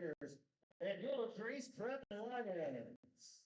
And your Grace Prep Lions.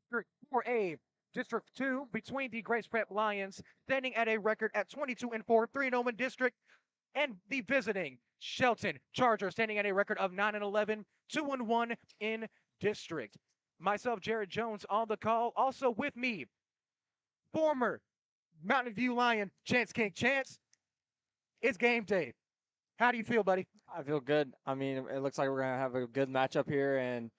District 4A, District 2, between the Grace Prep Lions, standing at a record at 22-4, 3-0 in district, and the visiting Shelton Chargers, standing at a record of 9-11, 2-1 in district. Myself, Jared Jones, on the call. Also with me, former Mountain View Lion, Chance King. Chance, it's game day. How do you feel, buddy? I feel good. I mean, it looks like we're gonna have a good matchup here, and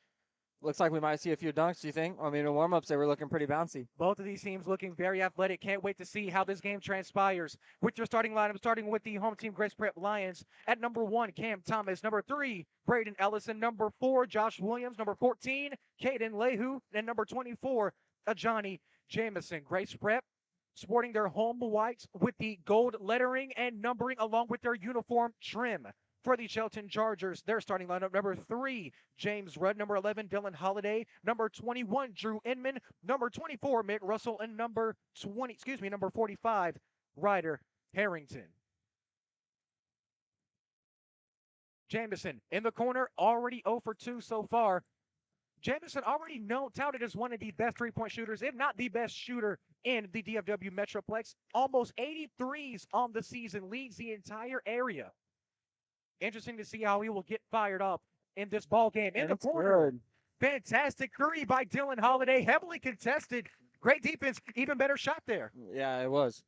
looks like we might see a few dunks. Do you think? I mean, in warm-ups they were looking pretty bouncy. Both of these teams looking very athletic. Can't wait to see how this game transpires. With your starting lineup, starting with the home team Grace Prep Lions. At number 1, Cam Thomas. Number 3, Braden Ellison. Number 4, Josh Williams. Number 14, Caden Lehu. And number 24, Ajani Jameson. Grace Prep sporting their home whites with the gold lettering and numbering along with their uniform trim. For the Shelton Chargers, their starting lineup: number 3, James Rudd; number 11, Dylan Holiday; number 21, Drew Inman; number 24, Mick Russell; and number 45, Ryder Harrington. Jameson in the corner, already 0 for 2 so far. Jameson already touted as one of the best three-point shooters, if not the best shooter in the DFW Metroplex. Almost 83s on the season, leads the entire area. Interesting to see how he will get fired up in this ball game. In the corner, fantastic 3 by Dylan Holiday, heavily contested. Great defense, even better shot there. Yeah, it was.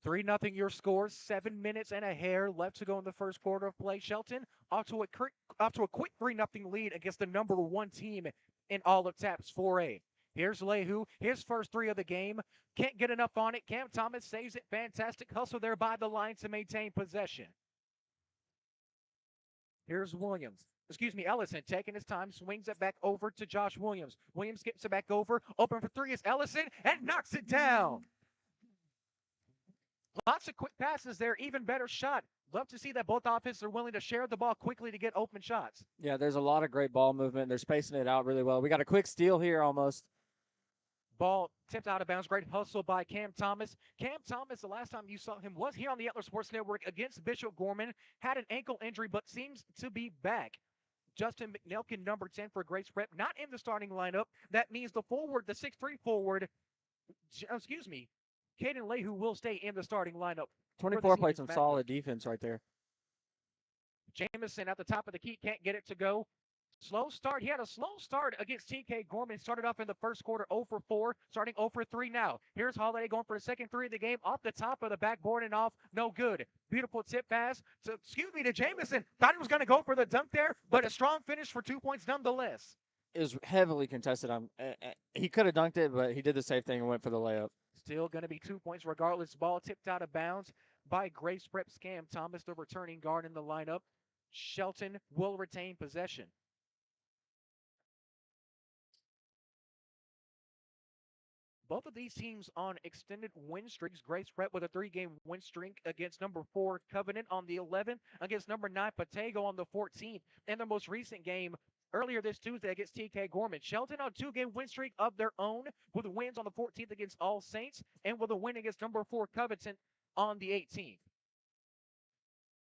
3-0 your score. 7 minutes and a hair left to go in the first quarter of play. Shelton off to a quick 3-0 lead against the number 1 team in all of TAPS 4A. Here's Lehu, his first 3 of the game. Can't get enough on it. Cam Thomas saves it. Fantastic hustle there by the line to maintain possession. Here's Ellison taking his time, swings it back over to Josh Williams. Williams gets it back over. Open for 3 is Ellison and knocks it down. Lots of quick passes there, even better shot. Love to see that both offenses are willing to share the ball quickly to get open shots. Yeah, there's a lot of great ball movement. They're spacing it out really well. We got a quick steal here almost. Ball tipped out of bounds. Great hustle by Cam Thomas. Cam Thomas, the last time you saw him was here on the Etler Sports Network against Bishop Gorman. Had an ankle injury, but seems to be back. Justin McNelkin, number 10 for Grace Prep, not in the starting lineup. That means the 6'3 forward, Caden Lehu will stay in the starting lineup. 24 played some solid defense right there. Jameson at the top of the key, can't get it to go. Slow start. He had a slow start against TK Gorman. Started off in the first quarter 0 for 4, starting 0 for 3 now. Here's Holiday going for the second 3 of the game, off the top of the backboard and off. No good. Beautiful tip pass to Jameson. Thought he was going to go for the dunk there, but a strong finish for 2 points nonetheless. It was heavily contested. He could have dunked it, but he did the safe thing and went for the layup. Still going to be 2 points regardless. Ball tipped out of bounds by Grace Prep's Cam Thomas, the returning guard in the lineup. Shelton will retain possession. Both of these teams on extended win streaks. Grace Prep with a 3-game win streak against number 4 Covenant on the 11th, against number 9 Patego on the 14th, and their most recent game earlier this Tuesday against TK Gorman. Shelton on a 2-game win streak of their own, with wins on the 14th against All Saints and with a win against number 4 Covington on the 18th.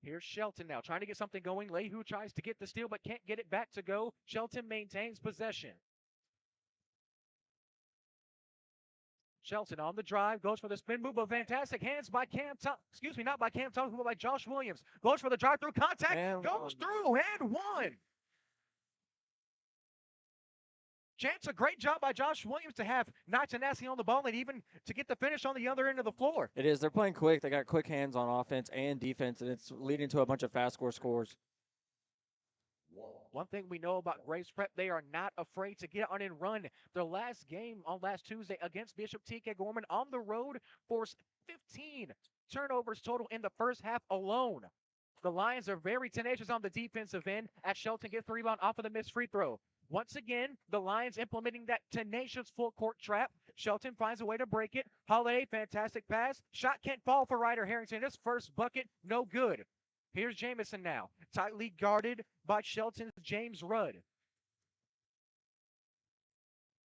Here's Shelton now trying to get something going. Lehu tries to get the steal but can't get it back to go. Shelton maintains possession. Shelton on the drive, goes for the spin move, but fantastic hands by not by Cam Thomas, but by Josh Williams. Goes for the drive-through contact, and goes through, and 1. Chance, a great job by Josh Williams to have not tenacity on the ball and even to get the finish on the other end of the floor. It is. They're playing quick. They got quick hands on offense and defense, and it's leading to a bunch of fast scores. One thing we know about Grace Prep, they are not afraid to get on and run. Their last game on last Tuesday against Bishop TK Gorman on the road forced 15 turnovers total in the first half alone. The Lions are very tenacious on the defensive end as Shelton gets the rebound off of the missed free throw. Once again, the Lions implementing that tenacious full court trap. Shelton finds a way to break it. Holiday, fantastic pass. Shot can't fall for Ryder Harrington. His first bucket, no good. Here's Jameson now, tightly guarded by Shelton's James Rudd.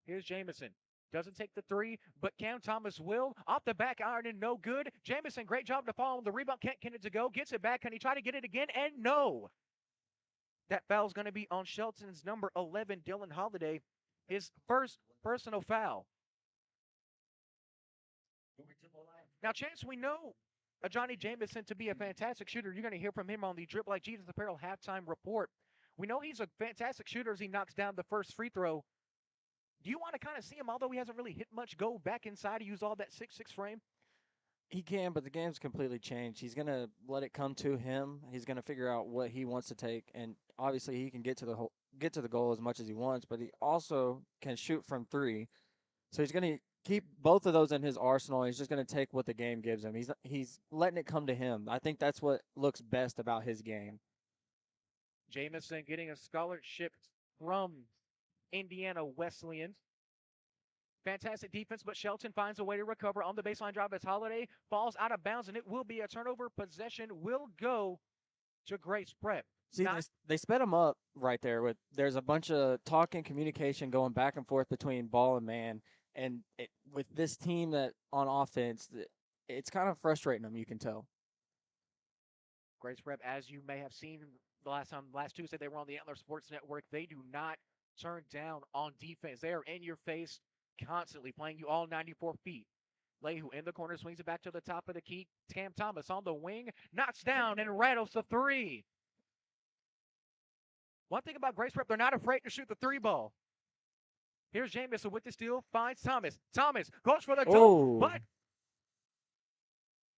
Here's Jameson. Doesn't take the 3, but Cam Thomas will. Off the back iron and no good. Jameson, great job to follow the rebound. Can't get it to go. Gets it back. Can he try to get it again? And no. That foul's going to be on Shelton's number 11, Dylan Holiday. His first personal foul. Now, Chance, we know Johnny Jameson to be a fantastic shooter. You're going to hear from him on the Drip Like Jesus Apparel halftime report. We know he's a fantastic shooter as he knocks down the first free throw. Do you want to kind of see him, although he hasn't really hit much, go back inside to use all that 6'6" frame? He can, but the game's completely changed. He's gonna let it come to him. He's gonna figure out what he wants to take, and obviously he can get to the goal as much as he wants, but he also can shoot from three. So he's gonna keep both of those in his arsenal. He's just gonna take what the game gives him. He's letting it come to him. I think that's what looks best about his game. Jamison getting a scholarship from Indiana Wesleyan. Fantastic defense, but Shelton finds a way to recover on the baseline drive as Holiday falls out of bounds, and it will be a turnover. Possession will go to Grace Prep. See, they sped him up right there. There's a bunch of talk and communication going back and forth between ball and man, and with this team that on offense, it's kind of frustrating them. You can tell. Grace Prep, as you may have seen last Tuesday, they were on the Antler Sports Network. They do not turn down on defense. They are in your face constantly, playing you all 94 feet. Leahu in the corner, swings it back to the top of the key. Cam Thomas on the wing, knocks down and rattles the three. One thing about Grace Prep, they're not afraid to shoot the three ball. Here's Jamison with the steal, finds Thomas. Thomas goes for the dunk, but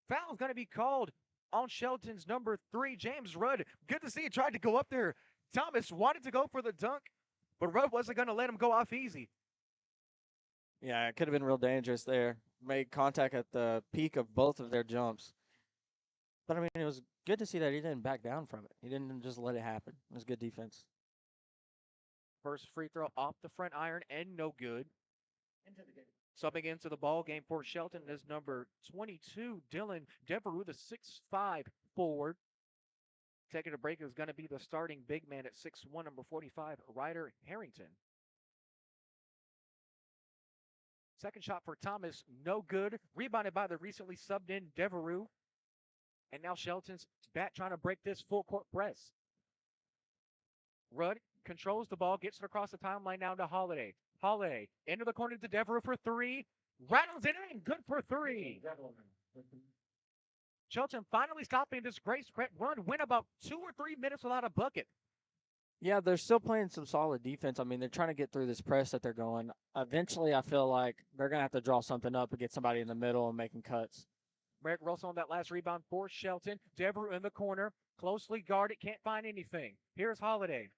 foul's going to be called on Shelton's number 3, James Rudd. Good to see he tried to go up there. Thomas wanted to go for the dunk, but Rudd wasn't going to let him go off easy. Yeah, it could have been real dangerous there. Made contact at the peak of both of their jumps. But, I mean, it was good to see that he didn't back down from it. He didn't just let it happen. It was good defense. First free throw off the front iron and no good. Subbing into the ball game for Shelton is number 22, Dylan Devereaux, the 6'5" forward. Taking a break is going to be the starting big man at 6'1", number 45, Ryder Harrington. Second shot for Thomas, no good. Rebounded by the recently subbed in Devereaux. And now Shelton's back trying to break this full court press. Rudd controls the ball, gets it across the timeline now to Holiday. Holiday into the corner to Devereaux for 3. Rattles it in, good for 3. Shelton finally stopping this Grace Prep run. Went about 2 or 3 minutes without a bucket. Yeah, they're still playing some solid defense. I mean, they're trying to get through this press that they're going. Eventually, I feel like they're going to have to draw something up and get somebody in the middle and making cuts. Merrick Russell on that last rebound for Shelton. Devereaux in the corner, closely guarded, can't find anything. Here's Holiday.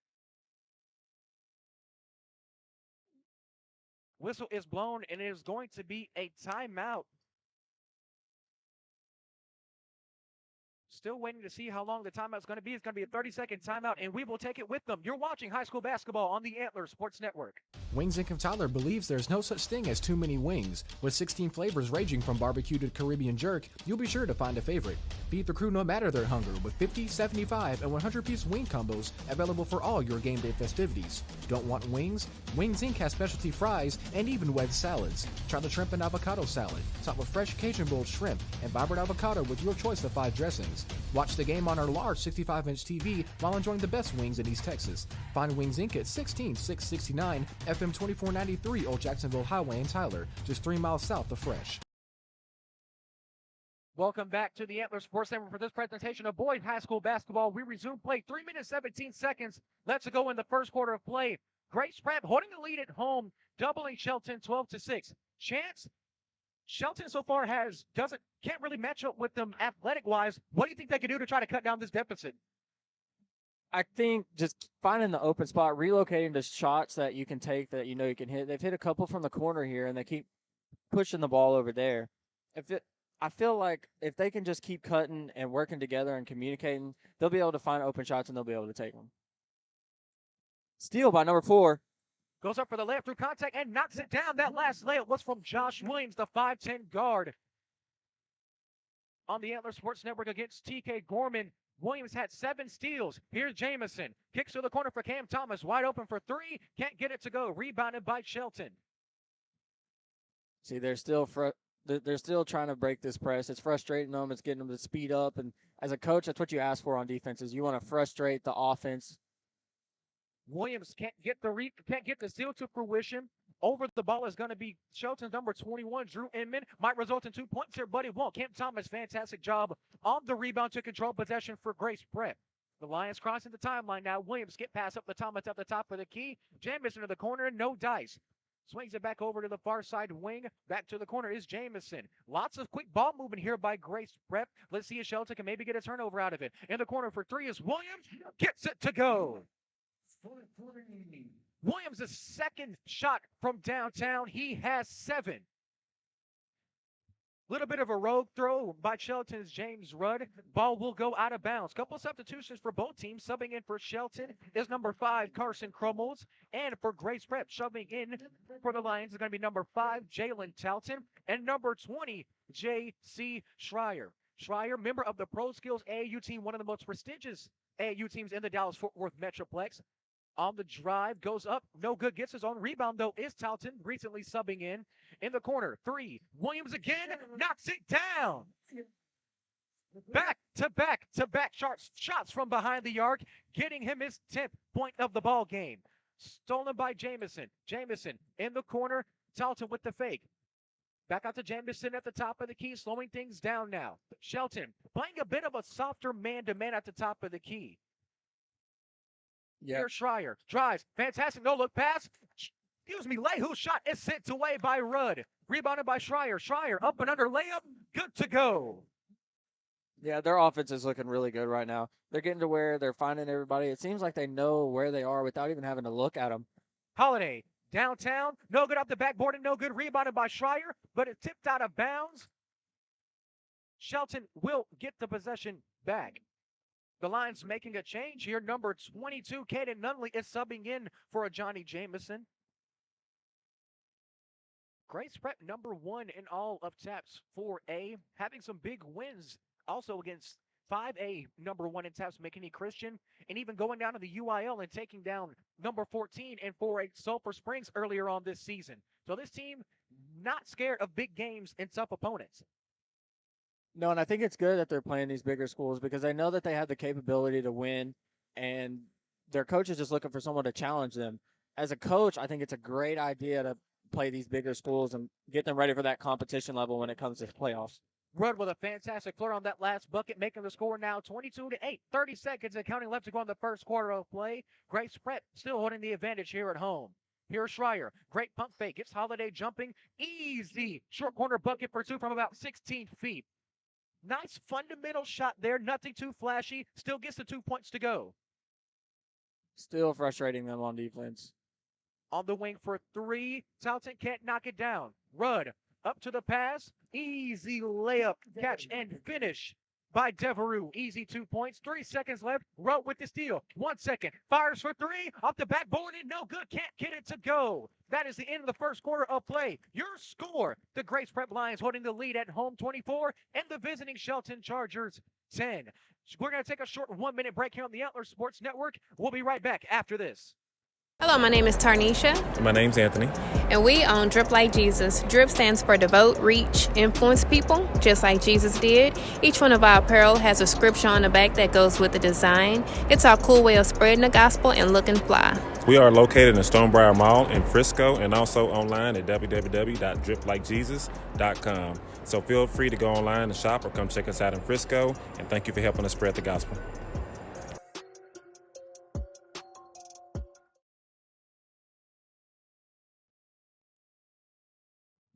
Whistle is blown, and it is going to be a timeout. Still waiting to see how long the timeout is going to be. It's going to be a 30-second timeout, and we will take it with them. You're watching high school basketball on the Antler Sports Network. Wings Inc. of Tyler believes there's no such thing as too many wings. With 16 flavors ranging from barbecue to Caribbean jerk, you'll be sure to find a favorite. Feed the crew no matter their hunger with 50, 75, and 100-piece wing combos available for all your game day festivities. Don't want wings? Wings Inc. has specialty fries and even wedge salads. Try the shrimp and avocado salad, topped with fresh Cajun rolled shrimp and vibrant avocado with your choice of 5 dressings. Watch the game on our large 65-inch TV while enjoying the best wings in East Texas. Find Wings Inc. at 16669 FM 2493 Old Jacksonville Highway in Tyler, just 3 miles south of Fresh. Welcome back to the Antler Sports Network for this presentation of boys high school basketball. We resume play. 3 minutes, 17 seconds. Let's go in the first quarter of play. Grace Prep holding the lead at home, doubling Shelton 12-6. Chance, Shelton so far can't really match up with them athletic-wise. What do you think they can do to try to cut down this deficit? I think just finding the open spot, relocating the shots that you can take that you know you can hit. They've hit a couple from the corner here, and they keep pushing the ball over there. I feel like if they can just keep cutting and working together and communicating, they'll be able to find open shots and they'll be able to take them. Steal by number 4. Goes up for the layup through contact and knocks it down. That last layup was from Josh Williams, the 5'10 guard. On the Antler Sports Network against TK Gorman, Williams had 7 steals. Here's Jamison. Kicks to the corner for Cam Thomas. Wide open for 3. Can't get it to go. Rebounded by Shelton. See, they're still trying to break this press. It's frustrating them. It's getting them to speed up. And as a coach, that's what you ask for on defense is you want to frustrate the offense. Williams can't get the steal to fruition. Over the ball is going to be Shelton's number 21, Drew Inman. Might result in 2 points here, but it won't. Cam Thomas, fantastic job on the rebound to control possession for Grace Prep. The Lions crossing the timeline now. Williams get pass up the Thomas at the top of the key. Jamison to the corner, no dice. Swings it back over to the far side wing. Back to the corner is Jamison. Lots of quick ball movement here by Grace Prep. Let's see if Shelton can maybe get a turnover out of it. In the corner for three is Williams. Gets it to go. Williams' second shot from downtown. He has 7. Little bit of a rogue throw by Shelton's James Rudd. Ball will go out of bounds. Couple substitutions for both teams. Subbing in for Shelton is number 5, Carson Crummels. And for Grace Prep, shoving in for the Lions is going to be number 5, Jalen Talton. And number 20, J.C. Schreier. Schreier, member of the Pro Skills AAU team, one of the most prestigious AAU teams in the Dallas-Fort Worth Metroplex. On the drive, goes up, no good, gets his own rebound, though, is Talton, recently subbing in. In the corner, 3, Williams again, knocks it down. Back-to-back shots from behind the arc, getting him his 10th point of the ball game. Stolen by Jamison. Jamison in the corner, Talton with the fake. Back out to Jamison at the top of the key, slowing things down now. Shelton playing a bit of a softer man-to-man at the top of the key. Here, Schreier drives. Fantastic no-look pass. Excuse me, Lehu's shot is sent away by Rudd. Rebounded by Schreier. Schreier up and under layup. Good to go. Yeah, their offense is looking really good right now. They're getting to where they're finding everybody. It seems like they know where they are without even having to look at them. Holiday downtown. No good off the backboard and no good. Rebounded by Schreier, but it tipped out of bounds. Shelton will get the possession back. The Lions making a change here. Number 22, Caden Nunley, is subbing in for a Johnny Jamison. Grace Prep number 1 in all of TAPS 4A, having some big wins also against 5A number 1 in TAPS McKinney Christian, and even going down to the UIL and taking down number 14 in 4A Sulphur Springs earlier on this season. So this team not scared of big games and tough opponents. No, and I think it's good that they're playing these bigger schools because they know that they have the capability to win, and their coach is just looking for someone to challenge them. As a coach, I think it's a great idea to play these bigger schools and get them ready for that competition level when it comes to playoffs. Rudd with a fantastic flirt on that last bucket, making the score now 22-8. 30 seconds and counting left to go in the first quarter of play. Grace Prep still holding the advantage here at home. Here's Schreier. Great pump fake. Gets Holiday jumping. Easy short corner bucket for 2 from about 16 feet. Nice fundamental shot there. Nothing too flashy. Still gets the 2 points to go. Still frustrating them on defense. On the wing for 3. Talton can't knock it down. Rudd up to the pass. Easy layup, catch, and finish by Devereux. Easy 2 points. 3 seconds left. Rudd with the steal. 1 second. Fires for 3. Off the backboard and no good. Can't get it to go. That is the end of the first quarter of play. Your score, the Grace Prep Lions holding the lead at home 24 and the visiting Shelton Chargers 10. We're going to take a short 1-minute break here on the Antler Sports Network. We'll be right back after this. Hello, my name is Tarnisha. My name's Anthony. And we own Drip Like Jesus. Drip stands for devote, reach, influence people, just like Jesus did. Each one of our apparel has a scripture on the back that goes with the design. It's our cool way of spreading the gospel and looking fly. We are located in Stonebriar Mall in Frisco and also online at www.driplikejesus.com. So feel free to go online and shop or come check us out in Frisco. And thank you for helping us spread the gospel.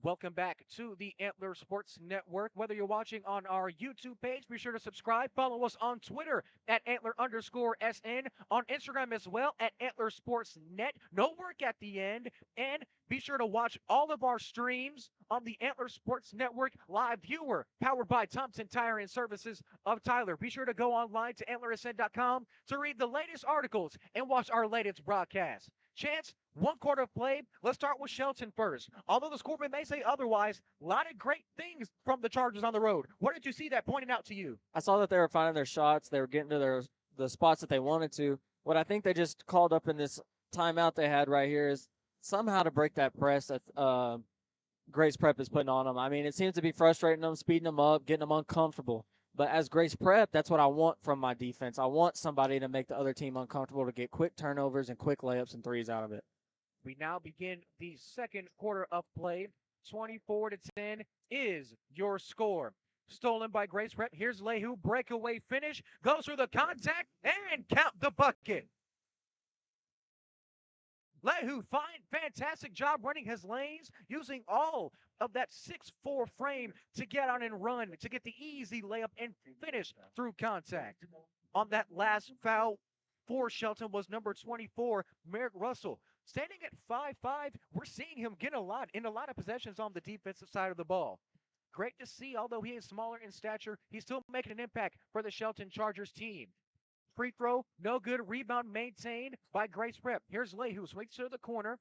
Welcome back to the Antler Sports Network. Whether you're watching on our YouTube page, be sure to subscribe. Follow us on Twitter at Antler_SN, on Instagram as well at AntlerSportsNet. No work at the end. And be sure to watch all of our streams on the Antler Sports Network live viewer, powered by Thompson Tire and Services of Tyler. Be sure to go online to AntlerSN.com to read the latest articles and watch our latest broadcast. Chance, 1 quarter of play. Let's start with Shelton first. Although the scoreboard may say otherwise, a lot of great things from the Chargers on the road. What did you see that pointed out to you? I saw that they were finding their shots. They were getting to the spots that they wanted to. What I think they just called up in this timeout they had right here is somehow to break that press that Grace Prep is putting on them. I mean, it seems to be frustrating them, speeding them up, getting them uncomfortable. But as Grace Prep, that's what I want from my defense. I want somebody to make the other team uncomfortable, to get quick turnovers and quick layups and threes out of it. We now begin the second quarter of play. 24-10 is your score. Stolen by Grace Prep. Here's Lehu. Breakaway finish. Goes through the contact and count the bucket. Lehu, fantastic job running his lanes, using all of that 6'4" frame to get on and run, to get the easy layup and finish through contact. On that last foul for Shelton was number 24, Merrick Russell. Standing at 5'5", we're seeing him get in a lot of possessions on the defensive side of the ball. Great to see, although he is smaller in stature, he's still making an impact for the Shelton Chargers team. Free throw, no good. Rebound maintained by Grace Prep. Here's Lehu, swings to the corner.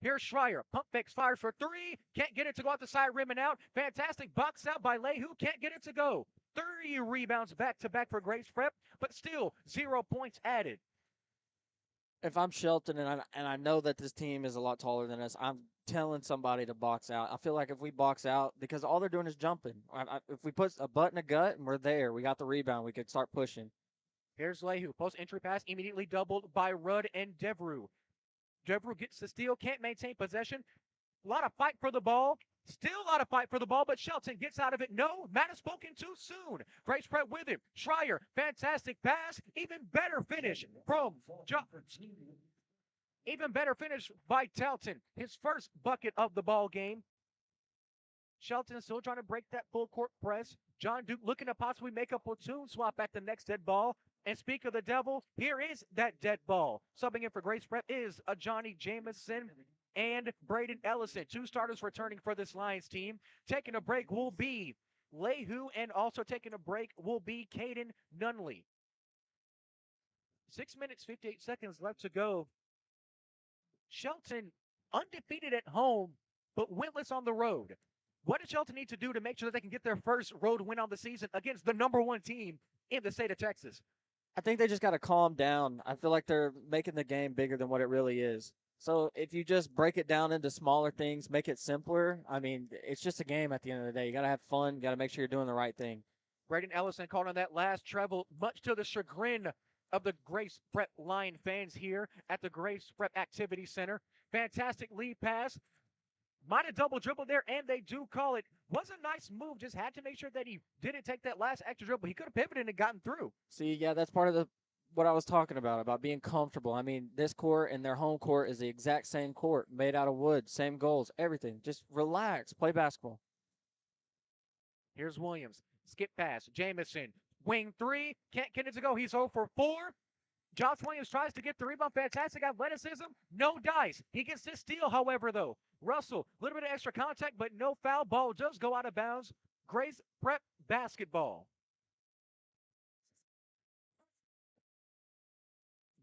Here's Schreier. Pump fakes, fires for three. Can't get it to go out the side, rim and out. Fantastic box out by Lehu. Can't get it to go. 30 rebounds back-to-back for Grace Prep, but still 0 points added. If I'm Shelton and I know that this team is a lot taller than us, I'm telling somebody to box out. I feel like if we box out, because all they're doing is jumping. If we put a butt in a gut and we're there, we got the rebound, we could start pushing. Here's Lehu. Post-entry pass immediately doubled by Rudd and Devru. Devru gets the steal, can't maintain possession. A lot of fight for the ball. Still a lot of fight for the ball, but Shelton gets out of it. No, Matt has spoken too soon. Grace Prep with him. Schreier, fantastic pass. Even better finish from Even better finish by Talton. His first bucket of the ball game. Shelton still trying to break that full court press. John Duke looking to possibly make a platoon swap at the next dead ball. And speak of the devil, here is that dead ball. Subbing in for Grace Prep is a Johnny Jamison and Braden Ellison. Two starters returning for this Lions team. Taking a break will be Lehu, and also taking a break will be Caden Nunley. 6 minutes, 58 seconds left to go. Shelton undefeated at home, but winless on the road. What does Shelton need to do to make sure that they can get their first road win on the season against the #1 team in the state of Texas? I think they just got to calm down. I feel like they're making the game bigger than what it really is. So if you just break it down into smaller things, make it simpler, I mean, it's just a game at the end of the day. You got to have fun. You got to make sure you're doing the right thing. Braden Ellison called on that last treble, much to the chagrin of the Grace Prep Lion fans here at the Grace Prep Activity Center. Fantastic lead pass. Might have double dribbled there, and they do call it. Was a nice move. Just had to make sure that he didn't take that last extra dribble. He could have pivoted and gotten through. See, yeah, that's part of what I was talking about being comfortable. I mean, this court and their home court is the exact same court, made out of wood, same goals, everything. Just relax, play basketball. Here's Williams. Skip pass. Jamison. Wing three. Can't get it to go. He's 0 for 4. Josh Williams tries to get the rebound. Fantastic athleticism. No dice. He gets this steal, however, though. Russell, a little bit of extra contact, but no foul. Ball does go out of bounds. Grace Prep basketball.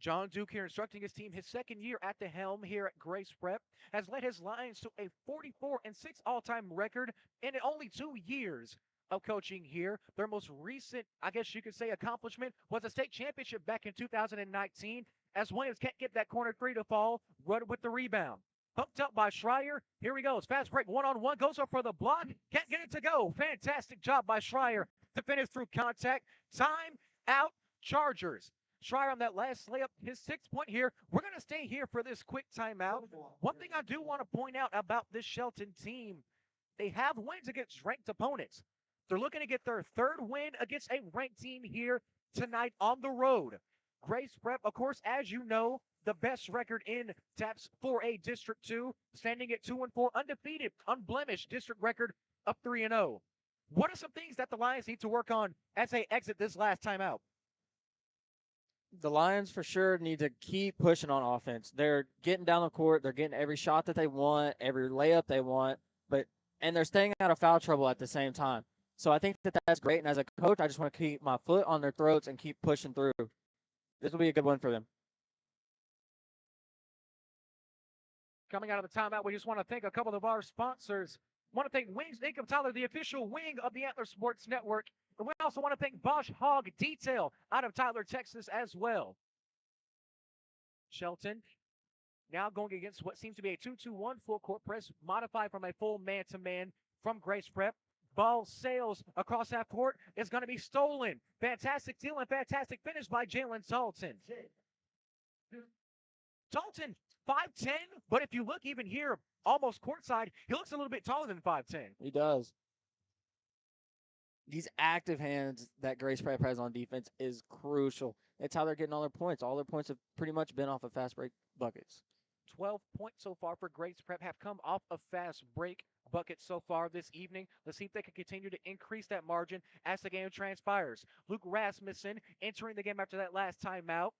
John Duke here instructing his team, his second year at the helm here at Grace Prep, has led his Lions to a 44-6 all-time record in only 2 years of coaching here. Their most recent, I guess you could say, accomplishment was a state championship back in 2019, as Williams can't get that corner three to fall. Run with the rebound. Hooked up by Schreier. Here he goes. Fast break, one-on-one. Goes up for the block. Can't get it to go. Fantastic job by Schreier to finish through contact. Time out, Chargers. Schreier on that last layup, his 6th point here. We're going to stay here for this quick timeout. One thing I do want to point out about this Shelton team, they have wins against ranked opponents. They're looking to get their 3rd win against a ranked team here tonight on the road. Grace Prep, of course, as you know, the best record in TAPS 4A District 2, standing at 2-4, undefeated, unblemished district record of 3-0. What are some things that the Lions need to work on as they exit this last timeout? The Lions for sure need to keep pushing on offense. They're getting down the court. They're getting every shot that they want, every layup they want, and they're staying out of foul trouble at the same time. So I think that's great. And as a coach, I just want to keep my foot on their throats and keep pushing through. This will be a good one for them. Coming out of the timeout, we just want to thank a couple of our sponsors. I want to thank Wings Inc. of Tyler, the official wing of the Antler Sports Network. And we also want to thank Bosch Hog Detail out of Tyler, Texas as well. Shelton now going against what seems to be a 2-2-1 full court press, modified from a full man-to-man from Grace Prep. Ball sails across half court. Is going to be stolen. Fantastic steal and fantastic finish by Jalen Talton. Talton, 5'10", but if you look even here, almost courtside, he looks a little bit taller than 5'10". He does. These active hands that Grace Prep has on defense is crucial. it's how they're getting all their points. All their points have pretty much been off of fast break buckets. 12 points so far for Grace Prep have come off a fast break bucket so far this evening. Let's see if they can continue to increase that margin as the game transpires. Luke Rasmussen entering the game after that last timeout.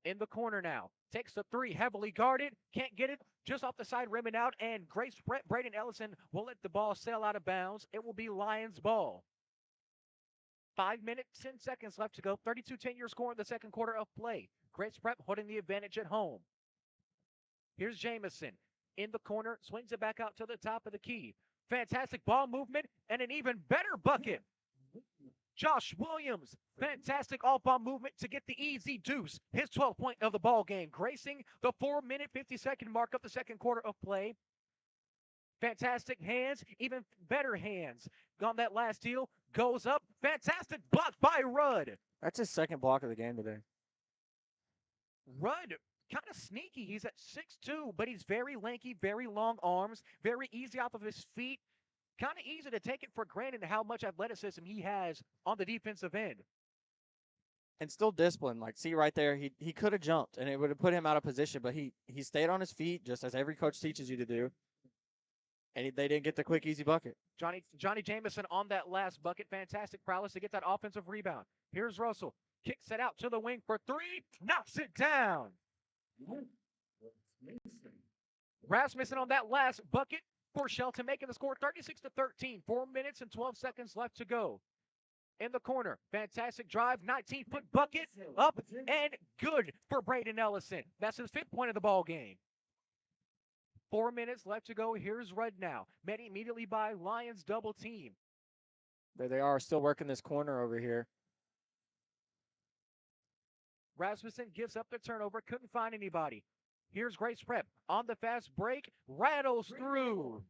In the corner now. Takes the three, heavily guarded. Can't get it. Just off the side, rim and out. And Grace Prep, Braden Ellison will let the ball sail out of bounds. It will be Lions ball. 5 minutes, 10 seconds left to go. 32-10 your score in the second quarter of play. Grace Prep holding the advantage at home. Here's Jamison in the corner, swings it back out to the top of the key. Fantastic ball movement and an even better bucket. Josh Williams, fantastic off-ball movement to get the easy deuce. His 12th point of the ball game, gracing the 4-minute, 50-second mark of the second quarter of play. Fantastic hands, even better hands. On that last deal, goes up. Fantastic block by Rudd. That's his second block of the game today. Rudd, kind of sneaky. He's at 6'2", but he's very lanky, very long arms, very easy off of his feet. Kind of easy to take it for granted how much athleticism he has on the defensive end. And still disciplined. Like, see right there, he could have jumped, and it would have put him out of position, but he stayed on his feet, just as every coach teaches you to do. And they didn't get the quick, easy bucket. Johnny Jamison on that last bucket. Fantastic prowess to get that offensive rebound. Here's Russell. Kicks it out to the wing for three. Knocks it down. Rasmussen on that last bucket for Shelton, making the score 36-13. 4 minutes and 12 seconds left to go. In the corner, fantastic drive, 19-foot bucket, up and good for Braden Ellison. That's his 5th point of the ball game. 4 minutes left to go. Here's Rudd now, met immediately by Lions double team. There they are, still working this corner over here. Rasmussen gives up the turnover, couldn't find anybody. Here's Grace Prep on the fast break, rattles through.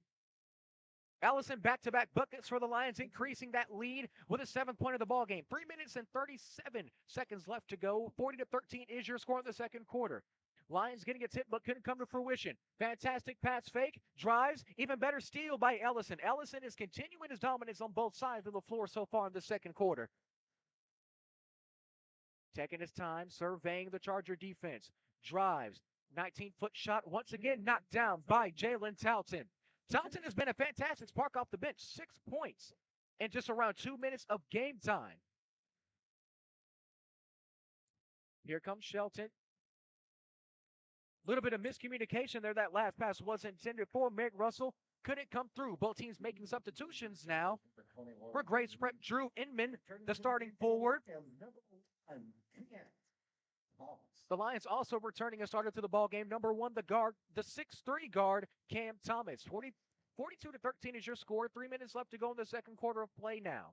Ellison back-to-back buckets for the Lions, increasing that lead with a 7th point of the ball game. 3 minutes and 37 seconds left to go. 40-13 is your score in the second quarter. Lions getting a tip, but couldn't come to fruition. Fantastic pass fake, drives, even better steal by Ellison. Ellison is continuing his dominance on both sides of the floor so far in the second quarter. Taking his time, surveying the Charger defense. Drives, 19-foot shot, once again knocked down by Jalen Talton. Talton has been a fantastic spark off the bench. 6 points in just around 2 minutes of game time. Here comes Shelton. Little bit of miscommunication there. That last pass was intended for Meg Russell. Couldn't come through. Both teams making substitutions now. For Grace Prep, Drew Inman, the starting forward. The Lions also returning a starter to the ball game. Number 1, the guard, the 6'3" guard, Cam Thomas. 42-13 is your score. 3 minutes left to go in the second quarter of play now.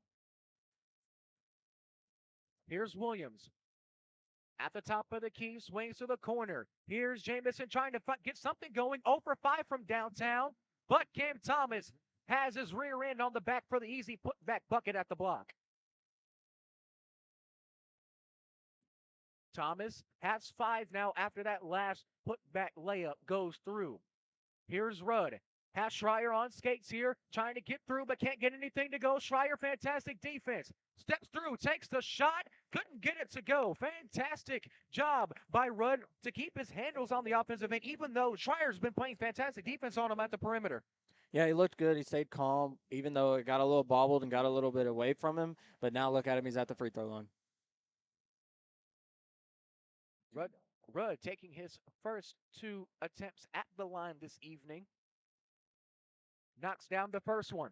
Here's Williams. At the top of the key, swings to the corner. Here's Jamison trying to get something going. 0 for 5 from downtown. But Cam Thomas has his rear end on the back for the easy putback bucket at the block. Thomas has 5 now after that last putback layup goes through. Here's Rudd. Has Schreier on skates here, trying to get through, but can't get anything to go. Schreier, fantastic defense. Steps through, takes the shot, couldn't get it to go. Fantastic job by Rudd to keep his handles on the offensive end, even though Schreier's been playing fantastic defense on him at the perimeter. Yeah, he looked good. He stayed calm, even though it got a little bobbled and got a little bit away from him. But now look at him, he's at the free throw line. Rudd taking his first 2 attempts at the line this evening. Knocks down the first one.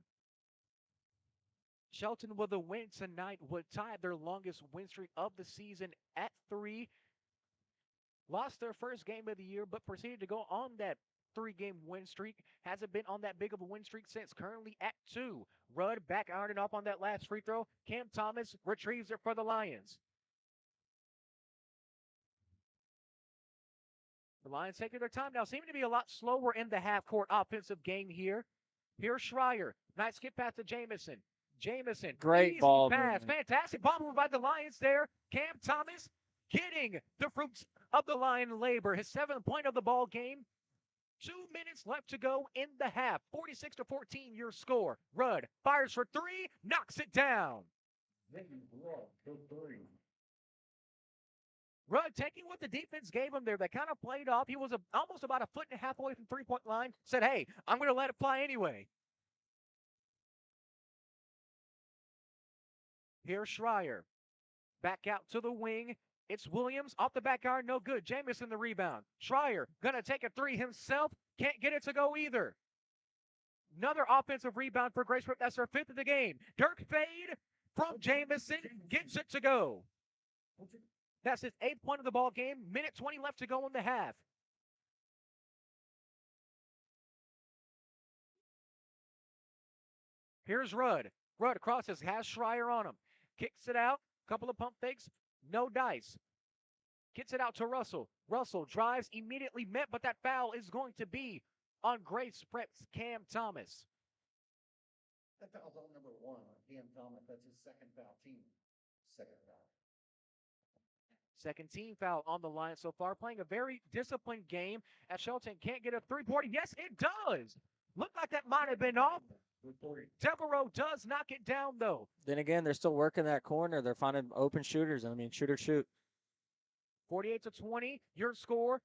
Shelton with a win tonight would tie their longest win streak of the season at 3. Lost their first game of the year, but proceeded to go on that 3-game win streak. Hasn't been on that big of a win streak since, currently at 2. Rudd back ironing up on that last free throw. Cam Thomas retrieves it for the Lions. The Lions taking their time now, seeming to be a lot slower in the half-court offensive game here. Here's Schreier. Nice skip pass to Jamison. Jamison. Great ball pass. movement. Fantastic ball movement by the Lions there. Cam Thomas getting the fruits of the Lion labor. His 7th point of the ball game. 2 minutes left to go in the half. 46-14 your score. Rudd fires for 3, knocks it down. Rudd taking what the defense gave him there. They kind of played off. He was almost about a foot and a half away from three-point line. Said, hey, I'm going to let it fly anyway. Here's Schreier. Back out to the wing. It's Williams off the back iron. No good. Jamison the rebound. Schreier going to take a three himself. Can't get it to go either. Another offensive rebound for Grace Prep. That's their fifth of the game. Dirk fade from Jamison. Gets it to go. That's his 8th point of the ball game. Minute 20 left to go in the half. Here's Rudd. Rudd crosses, has Schreier on him. Kicks it out. Couple of pump fakes. No dice. Gets it out to Russell. Russell drives, immediately met, but that foul is going to be on Grace Prep's Cam Thomas. That foul's on number 1 on Cam Thomas. That's his second foul, team. Second foul. Second team foul on the line so far. Playing a very disciplined game as Shelton can't get a three-pointer. Yes, it does. Looked like that might have been off. Devereaux does knock it down, though. Then again, they're still working that corner. They're finding open shooters. I mean, shoot or shoot. 48-20, your score.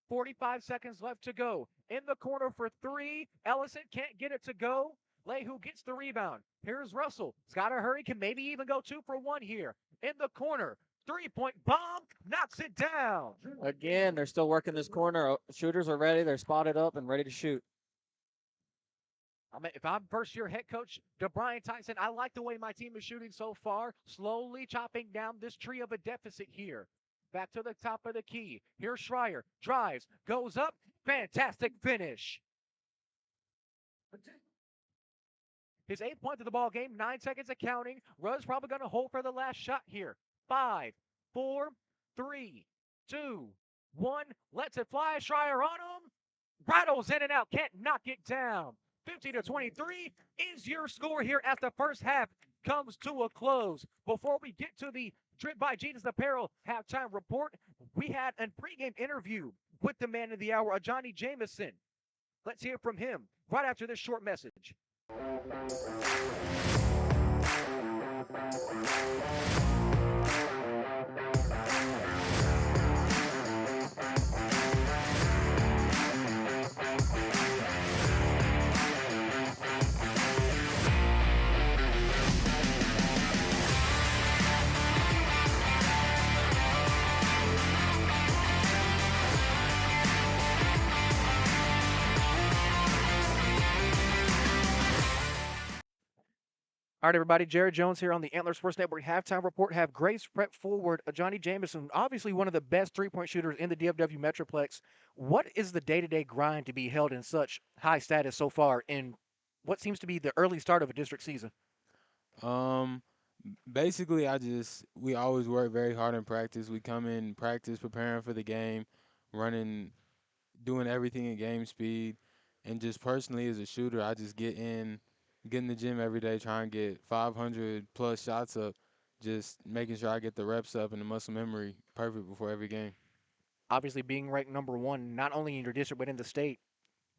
45 seconds left to go. In the corner for three. Ellison can't get it to go. Lehu gets the rebound. Here's Russell. He's got to hurry. Can maybe even go 2 for 1 here. In the corner. 3-point bomb. Knocks it down. Again, they're still working this corner. Shooters are ready. They're spotted up and ready to shoot. If I'm first-year head coach DeBrian Tyson, I like the way my team is shooting so far. Slowly chopping down this tree of a deficit here. Back to the top of the key. Here's Schreier. Drives. Goes up. Fantastic finish. His 8th point of the ball game. 9 seconds of counting. Rudd's probably going to hold for the last shot here. 5, 4, 3, 2, 1. Lets it fly. Schreier on him. Rattles in and out. Can't knock it down. 50-23 is your score here as the first half comes to a close. Before we get to the Drip by Jesus Apparel halftime report, we had a pregame interview with the man of the hour, Johnny Jamison. Let's hear from him right after this short message. All right, everybody. Jared Jones here on the Antler Sports Network halftime report. Have Grace Prep forward Johnny Jamison, obviously one of the best three-point shooters in the DFW Metroplex. What is the day-to-day grind to be held in such high status so far in what seems to be the early start of a district season? Basically, we always work very hard in practice. We come in practice preparing for the game, doing everything at game speed. And just personally as a shooter, I just get in the gym every day, trying to get 500 plus shots up, just making sure I get the reps up and the muscle memory perfect before every game. Obviously, being ranked number 1, not only in your district but in the state,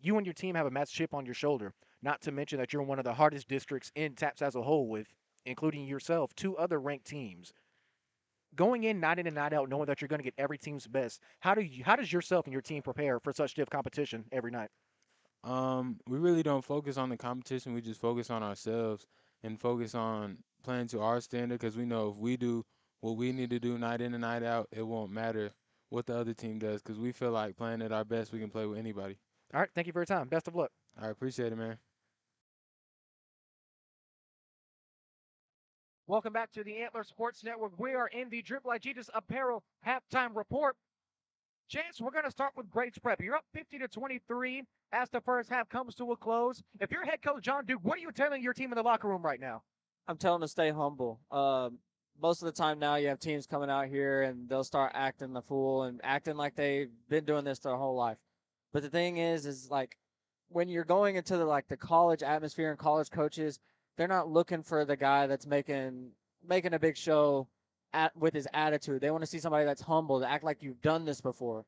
you and your team have a massive chip on your shoulder. Not to mention that you're one of the hardest districts in TAPS as a whole, with, including yourself, 2 other ranked teams. Going in night out, knowing that you're going to get every team's best, how does yourself and your team prepare for such stiff competition every night? We really don't focus on the competition. We just focus on ourselves and focus on playing to our standard, because we know if we do what we need to do night in and night out, it won't matter what the other team does, because we feel like playing at our best, we can play with anybody. All right, thank you for your time. Best of luck. I appreciate it, man. Welcome back to the Antler Sports Network. We are in the Drip Like Jesus Apparel halftime report. Chance, we're going to start with Grace Prep. You're up 50-23 as the first half comes to a close. If you're head coach John Duke, what are you telling your team in the locker room right now? I'm telling them to stay humble. Most of the time now you have teams coming out here and they'll start acting the fool and acting like they've been doing this their whole life. But the thing is like when you're going into the college atmosphere and college coaches, they're not looking for the guy that's making a big show with his attitude. They want to see somebody that's humble, to act like you've done this before.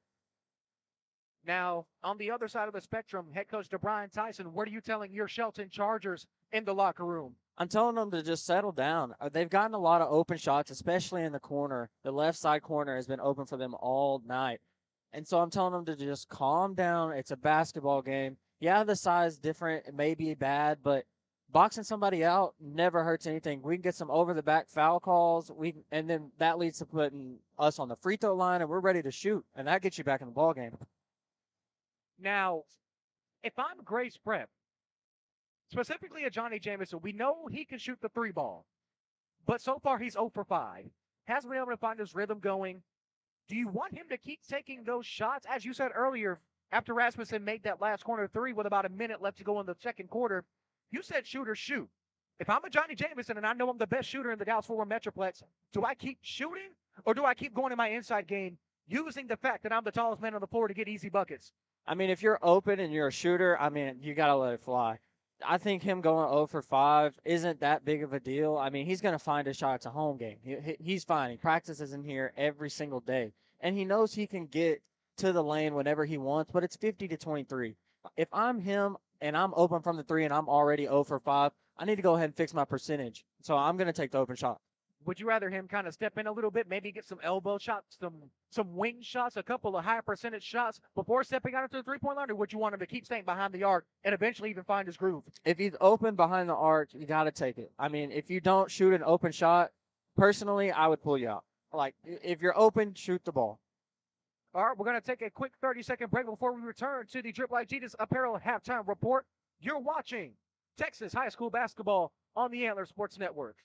Now, on the other side of the spectrum, head coach DeBrian Tyson, what are you telling your Shelton Chargers in the locker room? I'm telling them to just settle down. They've gotten a lot of open shots, especially in the corner. The left side corner has been open for them all night. And so I'm telling them to just calm down. It's a basketball game. Yeah, the size different. It may be bad, but boxing somebody out never hurts anything. We can get some over the back foul calls. And then that leads to putting us on the free throw line, and we're ready to shoot. And that gets you back in the ball game. Now, if I'm Grace Prep, specifically a Johnny Jamison, we know he can shoot the three ball, but so far he's 0 for 5. Hasn't been able to find his rhythm going. Do you want him to keep taking those shots? As you said earlier, after Rasmussen made that last corner three with about a minute left to go in the second quarter, you said shoot or shoot. If I'm a Johnny Jamison and I know I'm the best shooter in the Dallas-Fort Worth Metroplex, do I keep shooting or do I keep going in my inside game using the fact that I'm the tallest man on the floor to get easy buckets? I mean, if you're open and you're a shooter, I mean, you got to let it fly. I think him going 0 for 5 isn't that big of a deal. I mean, he's going to find a shot. It's a home game. He's fine. He practices in here every single day. And he knows he can get to the lane whenever he wants, but it's 50 to 23. If I'm him and I'm open from the three and I'm already 0 for 5, I need to go ahead and fix my percentage. So I'm going to take the open shot. Would you rather him kind of step in a little bit, maybe get some elbow shots, some wing shots, a couple of high percentage shots before stepping out into the three-point line, or would you want him to keep staying behind the arc and eventually even find his groove? If he's open behind the arc, you got to take it. I mean, if you don't shoot an open shot, personally, I would pull you out. Like, if you're open, shoot the ball. All right, we're going to take a quick 30-second break before we return to the Drip Like Jesus Apparel Halftime Report. You're watching Texas High School Basketball on the Antler Sports Network.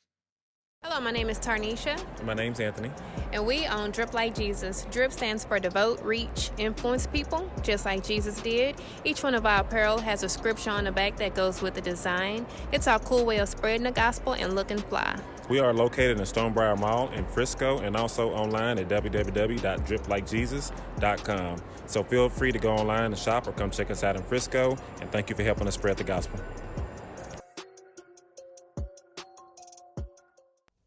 Hello, my name is Tarnisha, My name's Anthony. and we own Drip Like Jesus. Drip stands for devote, reach, influence people, just like Jesus did. Each one of our apparel has a scripture on the back that goes with the design. It's our cool way of spreading the gospel and looking fly. We are located in Stonebriar Mall in Frisco and also online at www.driplikejesus.com. So feel free to go online and shop or come check us out in Frisco, and thank you for helping us spread the gospel.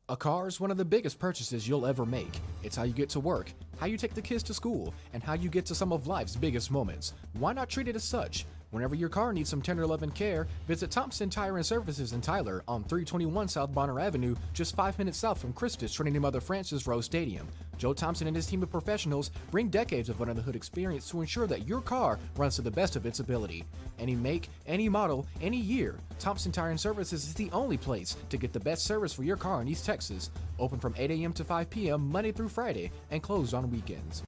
A car is one of the biggest purchases you'll ever make. It's how you get to work, how you take the kids to school, and how you get to some of life's biggest moments. Why not treat it as such? Whenever your car needs some tender love and care, visit Thompson Tire and Services in Tyler on 321 South Bonner Avenue, just 5 minutes south from Christus Trinity Mother Frances Rose Stadium. Joe Thompson and his team of professionals bring decades of under-the-hood experience to ensure that your car runs to the best of its ability. Any make, any model, any year, Thompson Tire and Services is the only place to get the best service for your car in East Texas. Open from 8 a.m. to 5 p.m. Monday through Friday and closed on weekends.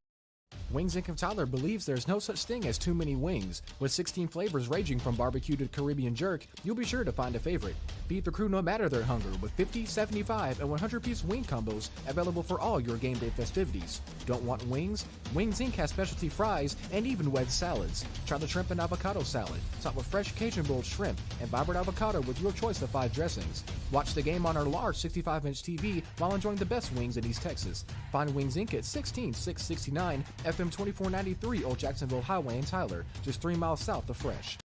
Wings Inc. of Tyler believes there's no such thing as too many wings. With 16 flavors ranging from barbecue to Caribbean jerk, you'll be sure to find a favorite. Feed the crew no matter their hunger with 50, 75, and 100-piece wing combos available for all your game day festivities. Don't want wings? Wings Inc. has specialty fries and even wedge salads. Try the shrimp and avocado salad, topped with fresh Cajun rolled shrimp and vibrant avocado with your choice of 5 dressings. Watch the game on our large 65-inch TV while enjoying the best wings in East Texas. Find Wings Inc. at 16669 FM 2493 Old Jacksonville Highway in Tyler, just 3 miles south of Fresh.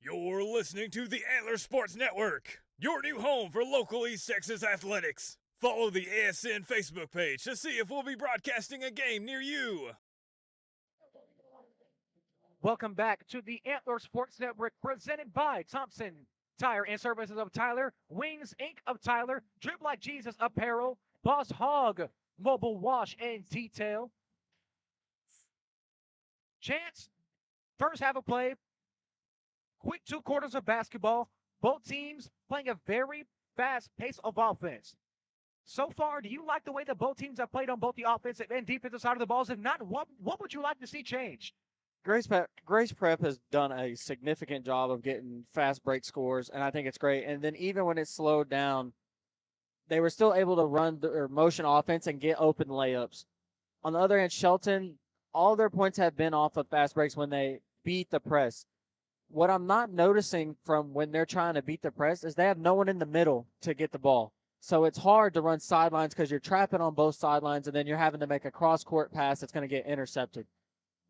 You're listening to the Antler Sports Network, your new home for local East Texas athletics. Follow the ASN Facebook page to see if we'll be broadcasting a game near you. Welcome back to the Antler Sports Network, presented by Thompson Tire and Services of Tyler, Wings Inc. of Tyler, Drip Like Jesus Apparel, Boss Hog Mobile Wash and Detail. Chance, first half of play, quick 2 quarters of basketball. Both teams playing a very fast pace of offense. So far, do you like the way that both teams have played on both the offensive and defensive side of the balls? If not, what would you like to see change? Grace Prep has done a significant job of getting fast break scores, and I think it's great. And then even when it slowed down, they were still able to run their motion offense and get open layups. On the other hand, Shelton, all their points have been off of fast breaks when they beat the press. What I'm not noticing from when they're trying to beat the press is they have no one in the middle to get the ball. So it's hard to run sidelines because you're trapping on both sidelines, and then you're having to make a cross-court pass that's going to get intercepted.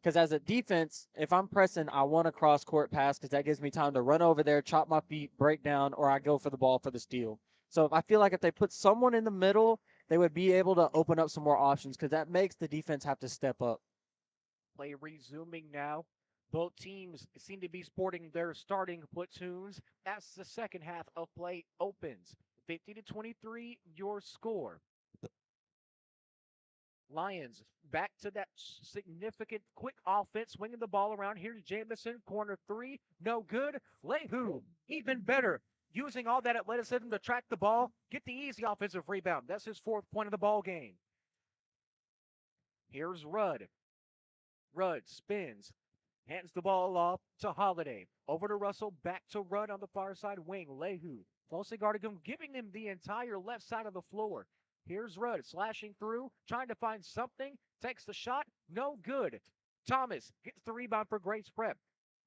Because as a defense, if I'm pressing, I want a cross-court pass because that gives me time to run over there, chop my feet, break down, or I go for the ball for the steal. So I feel like if they put someone in the middle, they would be able to open up some more options because that makes the defense have to step up. Play resuming now. Both teams seem to be sporting their starting platoons as the second half of play opens. 50-23, your score. Lions back to that significant quick offense, swinging the ball around. Here's Jamison, corner 3, no good. Lehu, even better, using all that athleticism to track the ball, get the easy offensive rebound. That's his 4th point of the ball game. Here's Rudd. Rudd spins, hands the ball off to Holiday. Over to Russell, back to Rudd on the far side wing. Lehu, closely guarding him, giving him the entire left side of the floor. Here's Rudd slashing through, trying to find something, takes the shot, no good. Thomas gets the rebound for Grace Prep.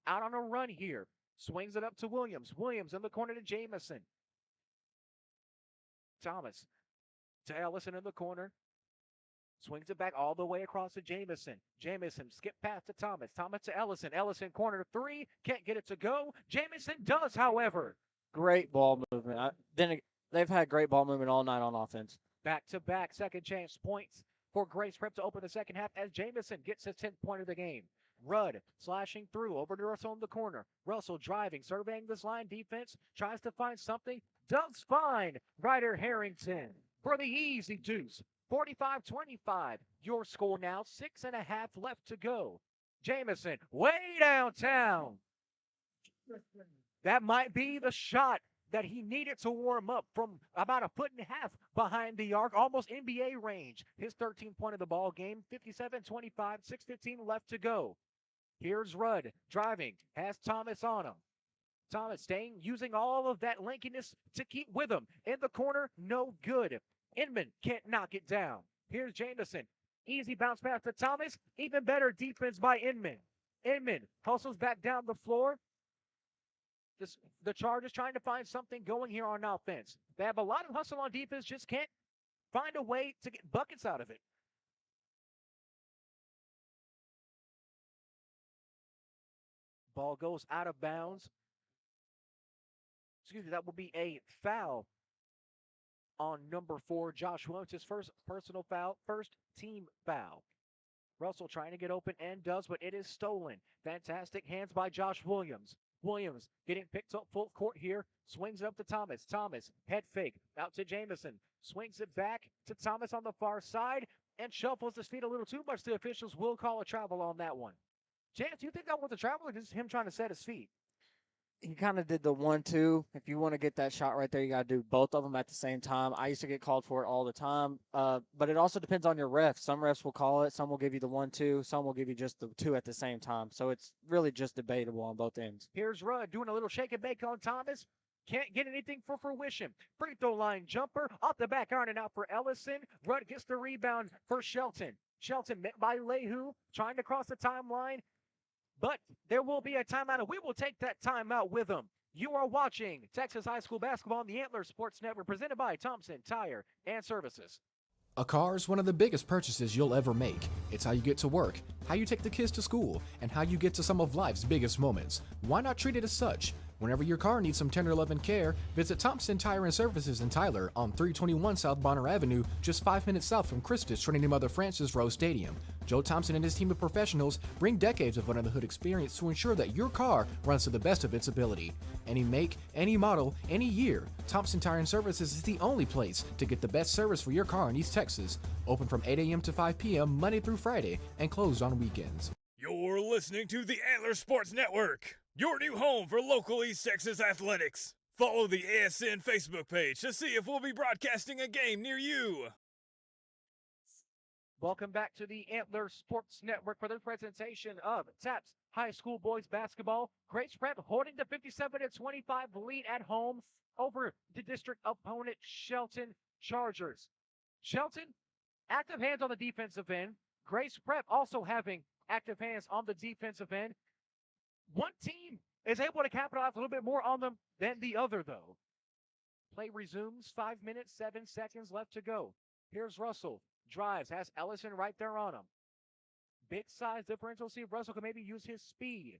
Out on a run here, swings it up to Williams. Williams in the corner to Jamison. Thomas to Ellison in the corner. Swings it back all the way across to Jamison. Jamison skip pass to Thomas. Thomas to Ellison. Ellison corner 3. Can't get it to go. Jamison does, however. Great ball movement. They've had great ball movement all night on offense. Back-to-back second chance points for Grace Prep to open the second half as Jamison gets his 10th point of the game. Rudd slashing through over to Russell in the corner. Russell driving, surveying this line defense, tries to find something, does find Ryder Harrington for the easy deuce. 45-25, your score now, 6.5 left to go. Jamison way downtown. That might be the shot that he needed to warm up from about 1.5 feet behind the arc, almost NBA range. His 13th point of the ball game, 57-25, 6:15 left to go. Here's Rudd driving, has Thomas on him. Thomas staying, using all of that lankiness to keep with him. In the corner, no good. Inman can't knock it down. Here's Jamison. Easy bounce pass to Thomas. Even better defense by Inman. Inman hustles back down the floor. The Chargers trying to find something going here on offense. They have a lot of hustle on defense, just can't find a way to get buckets out of it. Ball goes out of bounds. Excuse me, that will be a foul on number 4, Josh Williams. His first personal foul, first team foul. Russell trying to get open and does, but it is stolen. Fantastic hands by Josh Williams. Williams getting picked up full court here. Swings it up to Thomas. Thomas, head fake, out to Jamison. Swings it back to Thomas on the far side and shuffles his feet a little too much. The officials will call a travel on that one. Chance, do you think that was a travel or just him trying to set his feet? He kind of did the 1-2. If you want to get that shot right there, you got to do both of them at the same time. I used to get called for it all the time, but it also depends on your ref. Some refs will call it. Some will give you the 1-2. Some will give you just the 2 at the same time. So it's really just debatable on both ends. Here's Rudd doing a little shake and bake on Thomas. Can't get anything for fruition. Free throw line jumper off the back iron and out for Ellison. Rudd gets the rebound for Shelton. Shelton met by Lehu, trying to cross the timeline. But there will be a timeout, and we will take that timeout with them. You are watching Texas High School Basketball on the Antler Sports Network, presented by Thompson Tire and Services. A car is one of the biggest purchases you'll ever make. It's how you get to work, how you take the kids to school, and how you get to some of life's biggest moments. Why not treat it as such? Whenever your car needs some tender love and care, visit Thompson Tire and Services in Tyler on 321 South Bonner Avenue, just 5 minutes south from Christus Trinity Mother Francis Rose Stadium. Joe Thompson and his team of professionals bring decades of under-the-hood experience to ensure that your car runs to the best of its ability. Any make, any model, any year, Thompson Tire and Services is the only place to get the best service for your car in East Texas. Open from 8 a.m. to 5 p.m. Monday through Friday and closed on weekends. You're listening to the Antler Sports Network, your new home for local East Texas athletics. Follow the ASN Facebook page to see if we'll be broadcasting a game near you. Welcome back to the Antler Sports Network for the presentation of TAPS High School Boys Basketball. Grace Prep holding the 57-25 lead at home over the district opponent Shelton Chargers. Shelton, active hands on the defensive end. Grace Prep also having active hands on the defensive end. One team is able to capitalize a little bit more on them than the other, though. Play resumes, 5 minutes, 7 seconds left to go. Here's Russell. Drives, has Ellison right there on him. Big size differential. See if Russell can maybe use his speed.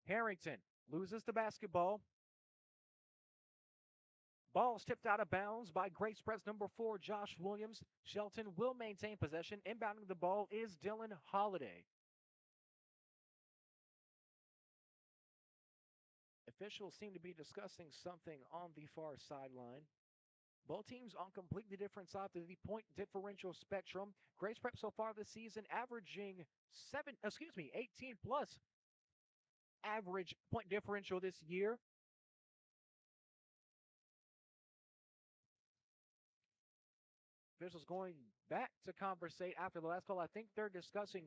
Harrington loses the basketball. Ball's tipped out of bounds by Grace Prep's number 4, Josh Williams. Shelton will maintain possession. Inbounding the ball is Dylan Holiday. Officials seem to be discussing something on the far sideline. Both teams on completely different sides of the point differential spectrum. Grace Prep so far this season averaging 18 plus average point differential this year. Officials going back to conversate after the last call. I think they're discussing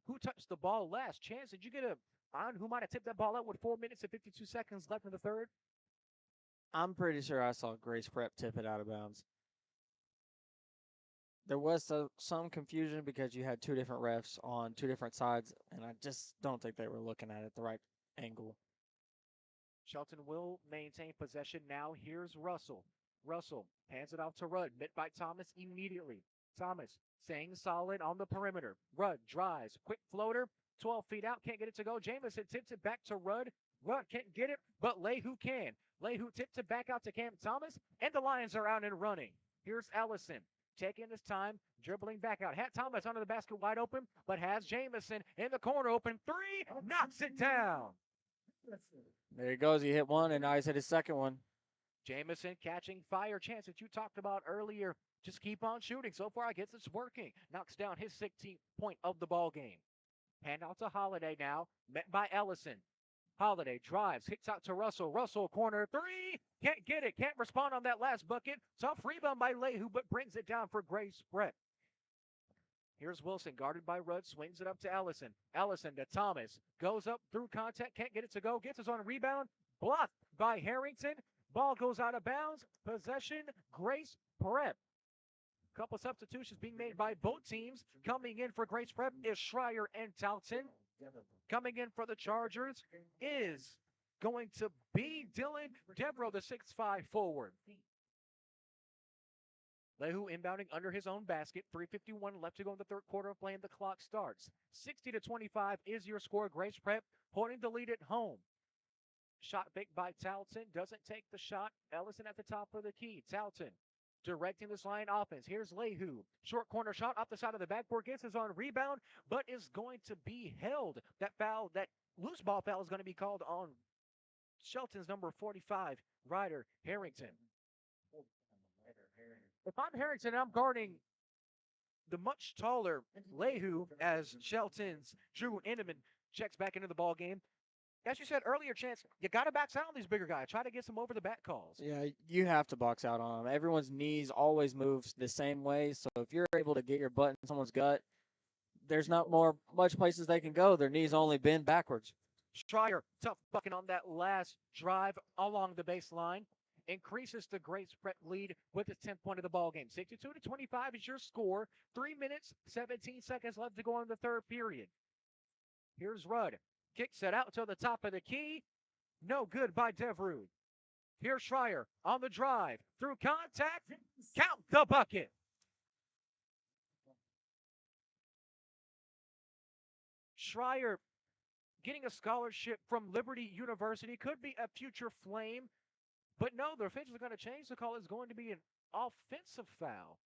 who touched the ball last. Chance, did you get on who might have tipped that ball out with 4 minutes and 52 seconds left in the third? I'm pretty sure I saw Grace Prep tip it out of bounds. There was some confusion because you had two different refs on two different sides, and I just don't think they were looking at it the right angle. Shelton will maintain possession now. Here's Russell. Russell hands it off to Rudd. Met by Thomas immediately. Thomas staying solid on the perimeter. Rudd drives. Quick floater. 12 feet out. Can't get it to go. Jamison tips it back to Rudd. Rudd can't get it, but Lehu can. Lehu tips it back out to Cam Thomas, and the Lions are out and running. Here's Ellison taking his time, dribbling back out. Had Thomas under the basket wide open, but has Jamison in the corner open. 3, knocks it down. There he goes. He hit one, and now he's hit his second one. Jamison catching fire. Chance that you talked about earlier. Just keep on shooting. So far, I guess it's working. Knocks down his 16th point of the ball game. Hand out to Holiday now, met by Ellison. Holiday drives, hits out to Russell. Russell, corner 3. Can't get it. Can't respond on that last bucket. Tough rebound by Lehu, but brings it down for Grace Prep. Here's Wilson, guarded by Rudd. Swings it up to Ellison. Ellison to Thomas. Goes up through contact. Can't get it to go. Gets his own rebound. Blocked by Harrington. Ball goes out of bounds. Possession, Grace Prep. Couple substitutions being made by both teams. Coming in for Grace Prep is Schreier and Talton. Coming in for the Chargers is going to be Dylan Devereaux, the 6'5" forward. Lehu inbounding under his own basket. 3:51 left to go in the third quarter of play, and the clock starts. 60-25 is your score. Grace Prep holding the lead at home. Shot faked by Talton. Doesn't take the shot. Ellison at the top of the key. Talton directing this line offense. Here's Lehu. Short corner shot off the side of the backboard. Gets his own rebound, but is going to be held. That foul, that loose ball foul is going to be called on Shelton's number 45, Ryder Harrington. If I'm Harrington, I'm guarding the much taller Lehu as Shelton's Drew Inneman checks back into the ball game. As you said earlier, Chance, you got to box out on these bigger guys. Try to get some over the back calls. Yeah, you have to box out on them. Everyone's knees always moves the same way, so if you're able to get your butt in someone's gut, there's not much places they can go. Their knees only bend backwards. Schreier, tough bucket on that last drive along the baseline. Increases the Grace Prep lead with his 10th point of the ball game. 62-25 is your score. 3 minutes, 17 seconds left to go in the third period. Here's Rudd. Kicks it out to the top of the key. No good by Devereaux. Here's Schreier on the drive. Through contact, count the bucket. Schreier getting a scholarship from Liberty University could be a future Flame, but no, the officials are going to change the call. It's going to be an offensive foul.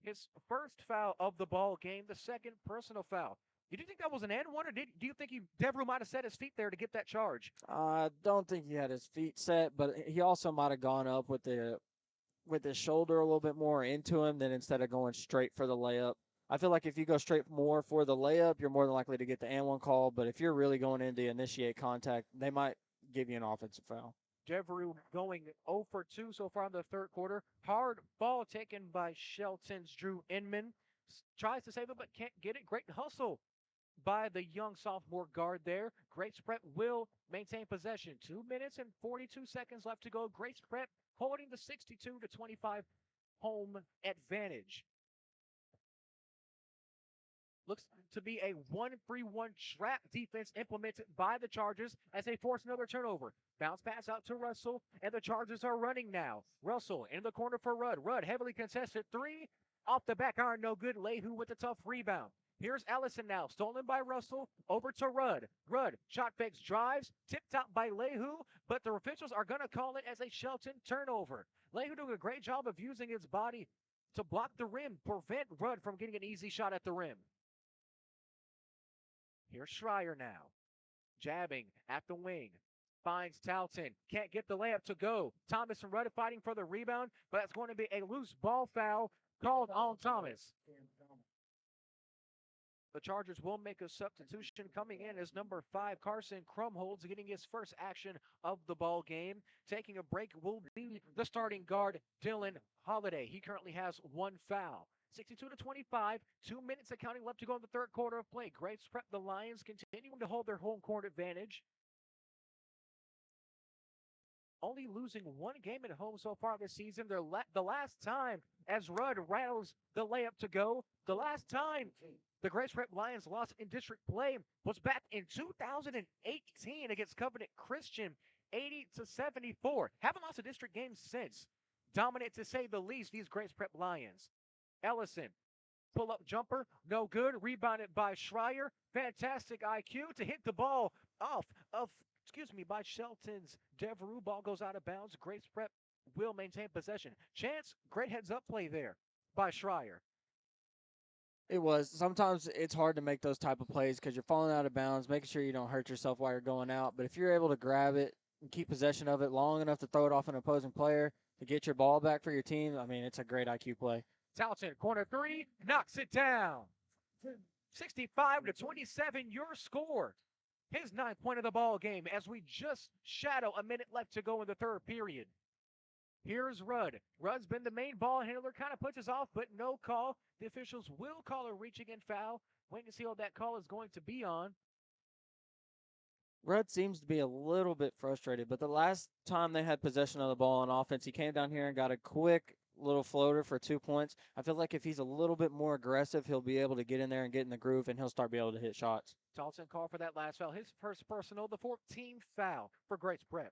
His first foul of the ball game, the second personal foul. Did you think that was an and one, or do you think Devereaux might have set his feet there to get that charge? I don't think he had his feet set, but he also might have gone up with his shoulder a little bit more into him than instead of going straight for the layup. I feel like if you go straight more for the layup, you're more than likely to get the and one call. But if you're really going in to initiate contact, they might give you an offensive foul. Devereaux going 0 for 2 so far in the third quarter. Hard ball taken by Shelton's Drew Inman. Tries to save it but can't get it. Great hustle by the young sophomore guard there. Grace Prep will maintain possession. 2 minutes and 42 seconds left to go. Grace Prep holding the 62-25 home advantage. Looks to be a 1-3-1 trap defense implemented by the Chargers as they force another turnover. Bounce pass out to Russell, and the Chargers are running now. Russell in the corner for Rudd. Rudd heavily contested three. Off the back iron, no good. Lehu with a tough rebound. Here's Ellison now, stolen by Russell, over to Rudd. Rudd, shot fakes, drives, tipped out by Lehu, but the officials are going to call it as a Shelton turnover. Lehu doing a great job of using his body to block the rim, prevent Rudd from getting an easy shot at the rim. Here's Schreier now, jabbing at the wing. Finds Talton, can't get the layup to go. Thomas and Rudd fighting for the rebound, but that's going to be a loose ball foul called on Thomas. The Chargers will make a substitution coming in as number 5, Carson Krumholz, getting his first action of the ball game. Taking a break will be the starting guard, Dylan Holiday. He currently has 1 foul. 62-25, 2 minutes of counting left to go in the third quarter of play. Grace Prep, the Lions continuing to hold their home court advantage. Only losing 1 game at home so far this season. The last time, as Rudd rattles the layup to go, the last time the Grace Prep Lions lost in district play was back in 2018 against Covenant Christian, 80-74. Haven't lost a district game since. Dominant to say the least, these Grace Prep Lions. Ellison, pull-up jumper, no good. Rebounded by Schreier. Fantastic IQ to hit the ball off of, by Shelton's Devereaux. Ball goes out of bounds. Grace Prep will maintain possession. Chance, great heads-up play there by Schreier. It was. Sometimes it's hard to make those type of plays because you're falling out of bounds, making sure you don't hurt yourself while you're going out. But if you're able to grab it and keep possession of it long enough to throw it off an opposing player to get your ball back for your team, I mean, it's a great IQ play. Talton, corner 3, knocks it down. 65-27, your score. His 9th point of the ball game as we just shadow a minute left to go in the third period. Here's Rudd. Rudd's been the main ball handler, kind of puts us off, but no call. The officials will call a reaching and foul. Waiting to see what that call is going to be on. Rudd seems to be a little bit frustrated, but the last time they had possession of the ball on offense, he came down here and got a quick little floater for 2 points. I feel like if he's a little bit more aggressive, he'll be able to get in there and get in the groove, and he'll start be able to hit shots. Talton called for that last foul. His first personal, the 14th foul for Grace Prep.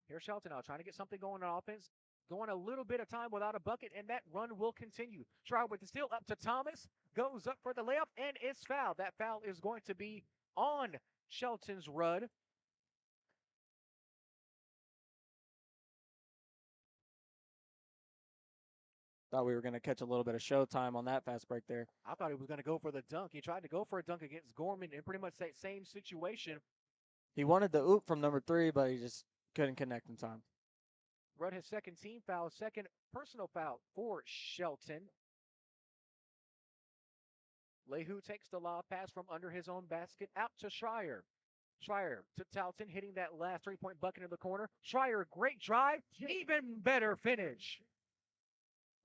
Here's Shelton now trying to get something going on offense. Going a little bit of time without a bucket, and that run will continue. Try with the steal up to Thomas. Goes up for the layup, and it's fouled. That foul is going to be on Shelton's Rudd. Thought we were going to catch a little bit of showtime on that fast break there. I thought he was going to go for the dunk. He tried to go for a dunk against Gorman in pretty much that same situation. He wanted the oop from number 3, but he just couldn't connect in time. Rudd his second team foul, second personal foul for Shelton. Lehu takes the lob pass from under his own basket out to Schreier. Schreier to Talton, hitting that last 3-point bucket in the corner. Schreier, great drive, even better finish.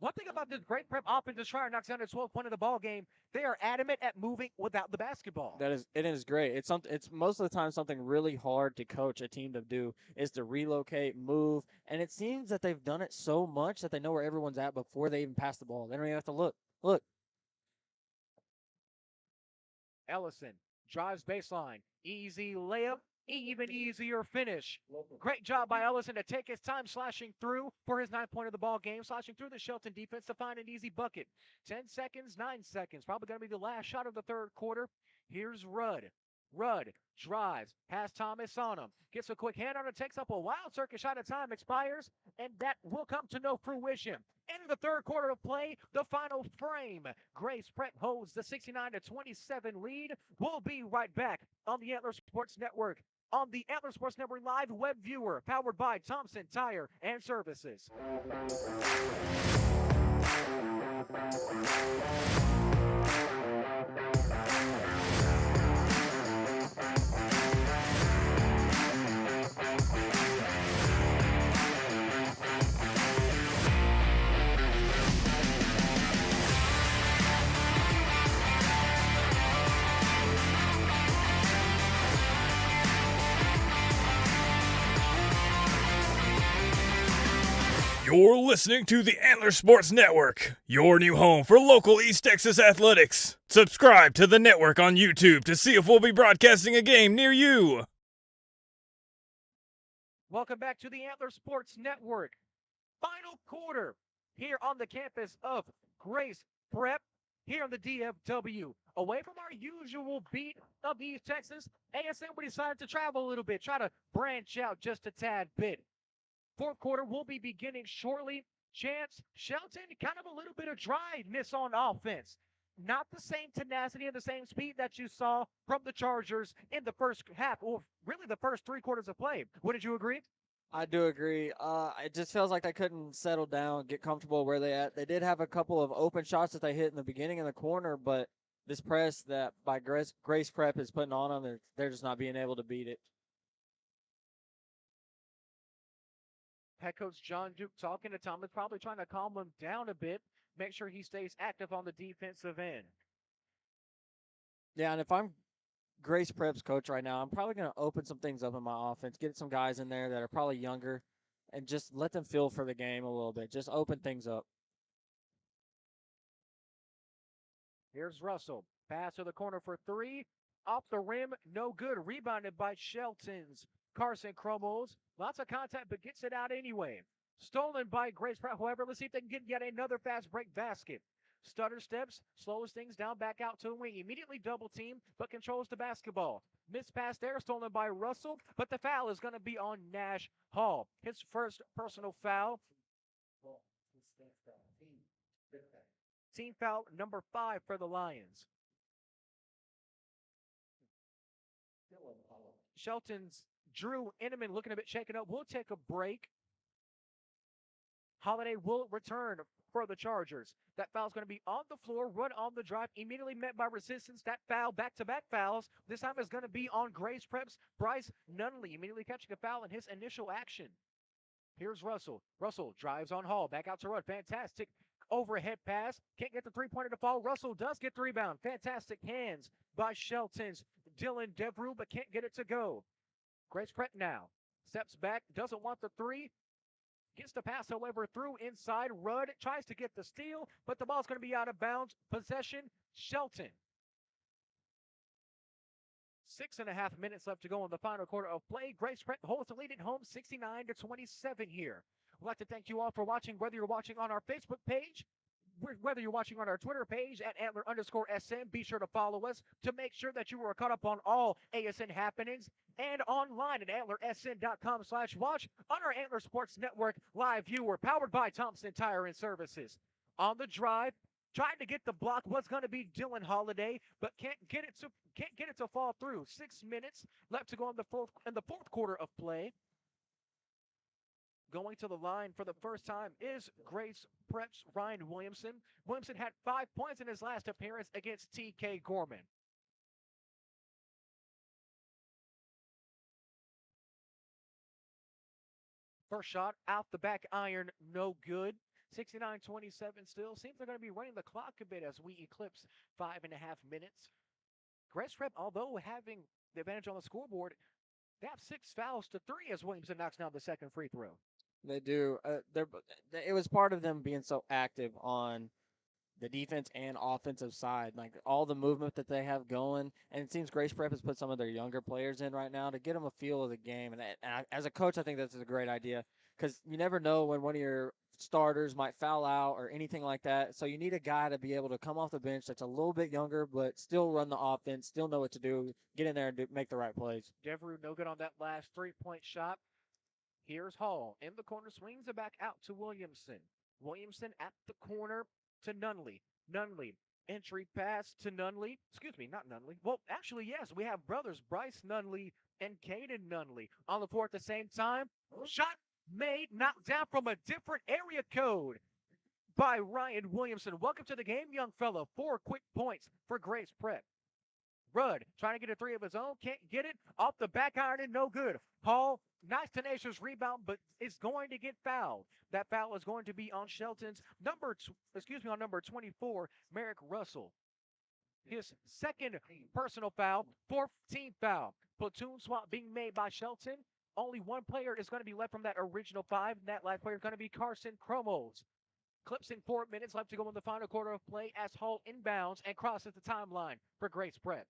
One thing about this Great Prep offense, Schreier knocks down the 12th point of the ball game. They are adamant at moving without the basketball. It is great. It's most of the time something really hard to coach a team to do is to relocate, move, and it seems that they've done it so much that they know where everyone's at before they even pass the ball. They don't even have to look. Look. Ellison drives baseline, easy layup, even easier finish. Great job by Ellison to take his time slashing through for his 9th point of the ball game, slashing through the Shelton defense to find an easy bucket. 10 seconds, 9 seconds. Probably going to be the last shot of the third quarter. Here's Rudd. Rudd drives, has Thomas on him, gets a quick hand on it, takes up a wild circuit shot of time, expires, and that will come to no fruition. In the third quarter of play, the final frame, Grace Prep holds the 69-27 lead. We'll be right back on the Antler Sports Network, on the Antler Sports Network live web viewer, powered by Thompson Tire and Services. You're listening to the Antler Sports Network, your new home for local East Texas athletics. Subscribe to the network on YouTube to see if we'll be broadcasting a game near you. Welcome back to the Antler Sports Network. Final quarter here on the campus of Grace Prep, here on the DFW. Away from our usual beat of East Texas, ASN we decided to travel a little bit, try to branch out just a tad bit. Fourth quarter will be beginning shortly. Chance, Shelton, kind of a little bit of dryness on offense. Not the same tenacity and the same speed that you saw from the Chargers in the first half, or really the first 3 quarters of play. Wouldn't you agree? I do agree. It just feels like they couldn't settle down, get comfortable where they at. They did have a couple of open shots that they hit in the beginning in the corner, but this press that by Grace Prep is putting on them, they're just not being able to beat it. Head coach John Duke talking to Thomas, probably trying to calm him down a bit, make sure he stays active on the defensive end. Yeah, and if I'm Grace Prep's coach right now, I'm probably going to open some things up in my offense, get some guys in there that are probably younger, and just let them feel for the game a little bit. Just open things up. Here's Russell. Pass to the corner for 3. Off the rim, no good. Rebounded by Shelton's Carson Crumbles. Lots of contact, but gets it out anyway. Stolen by Grace Pratt. However, let's see if they can get yet another fast break basket. Stutter steps, slows things down, back out to the wing. Immediately double team, but controls the basketball. Missed pass there, stolen by Russell, but the foul is going to be on Nash Hall. His first personal foul. Team foul number 5 for the Lions. Shelton's Drew Inman looking a bit shaken up. We'll take a break. Holiday will return for the Chargers. That foul's going to be on the floor, run on the drive, immediately met by resistance. That foul, back-to-back fouls. This time is going to be on Grace Prep's Bryce Nunley, immediately catching a foul in his initial action. Here's Russell. Russell drives on Hall, back out to Rudd. Fantastic overhead pass. Can't get the three-pointer to fall. Russell does get the rebound. Fantastic hands by Shelton's Dylan Devereaux, but can't get it to go. Grace Prep now steps back, doesn't want the 3. Gets the pass, however, through inside. Rudd tries to get the steal, but the ball's going to be out of bounds. Possession, Shelton. 6.5 minutes left to go in the final quarter of play. Grace Prep holds the lead at home, 69-27 here. We'd like to thank you all for watching, whether you're watching on our Facebook page, whether you're watching on our Twitter page at Antler_SN. Be sure to follow us to make sure that you are caught up on all ASN happenings, and online at antlersn.com/watch on our Antler Sports Network live viewer, powered by Thompson Tire and Services. On the drive, trying to get the block was going to be Dylan Holiday, but can't get it to fall through. 6 minutes left to go in the fourth quarter of play. Going to the line for the first time is Grace Prep's Ryan Williamson. Williamson had 5 points in his last appearance against TK Gorman. First shot out the back iron, no good. 69-27 still. Seems they're going to be running the clock a bit as we eclipse 5.5 minutes. Grace Prep, although having the advantage on the scoreboard, they have 6 fouls to 3 as Williamson knocks down the second free throw. They do. It was part of them being so active on the defense and offensive side, like all the movement that they have going. And it seems Grace Prep has put some of their younger players in right now to get them a feel of the game. As a coach, I think that's a great idea because you never know when one of your starters might foul out or anything like that. So you need a guy to be able to come off the bench that's a little bit younger, but still run the offense, still know what to do, get in there and make the right plays. Devereaux no good on that last 3-point shot. Here's Hall in the corner, swings it back out to Williamson. Williamson at the corner to Nunley. Nunley, entry pass to Nunley. Excuse me, not Nunley. Well, actually, yes, we have brothers Bryce Nunley and Caden Nunley on the floor at the same time. Shot made, knocked down from a different area code by Ryan Williamson. Welcome to the game, young fella. 4 quick points for Grace Prep. Rudd trying to get a 3 of his own, can't get it. Off the back iron and no good. Hall, nice tenacious rebound, but is going to get fouled. That foul is going to be on Shelton's on number 24, Merrick Russell. His second personal foul, 4th team foul. Platoon swap being made by Shelton. Only one player is going to be left from that original 5, and that last player is going to be Carson Cromos. Clips in 4 minutes left to go in the final quarter of play as Hall inbounds and crosses the timeline for Grace Prep.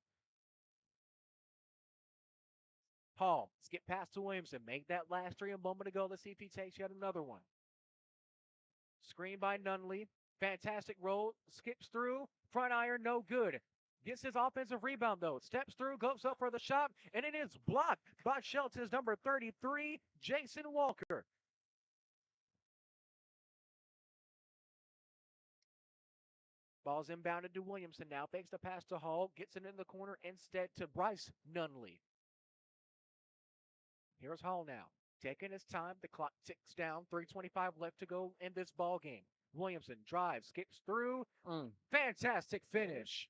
Hall, skip pass to Williamson. Make that last 3 a moment ago. Let's see if he takes yet another one. Screen by Nunley. Fantastic roll. Skips through. Front iron, no good. Gets his offensive rebound, though. Steps through, goes up for the shot, and it is blocked by Shelton's number 33, Jason Walker. Ball's inbounded to Williamson now. Fakes the pass to Hall. Gets it in the corner instead to Bryce Nunley. Here's Hall now. Taking his time. The clock ticks down. 3:25 left to go in this ball game. Williamson drives, skips through. Fantastic finish.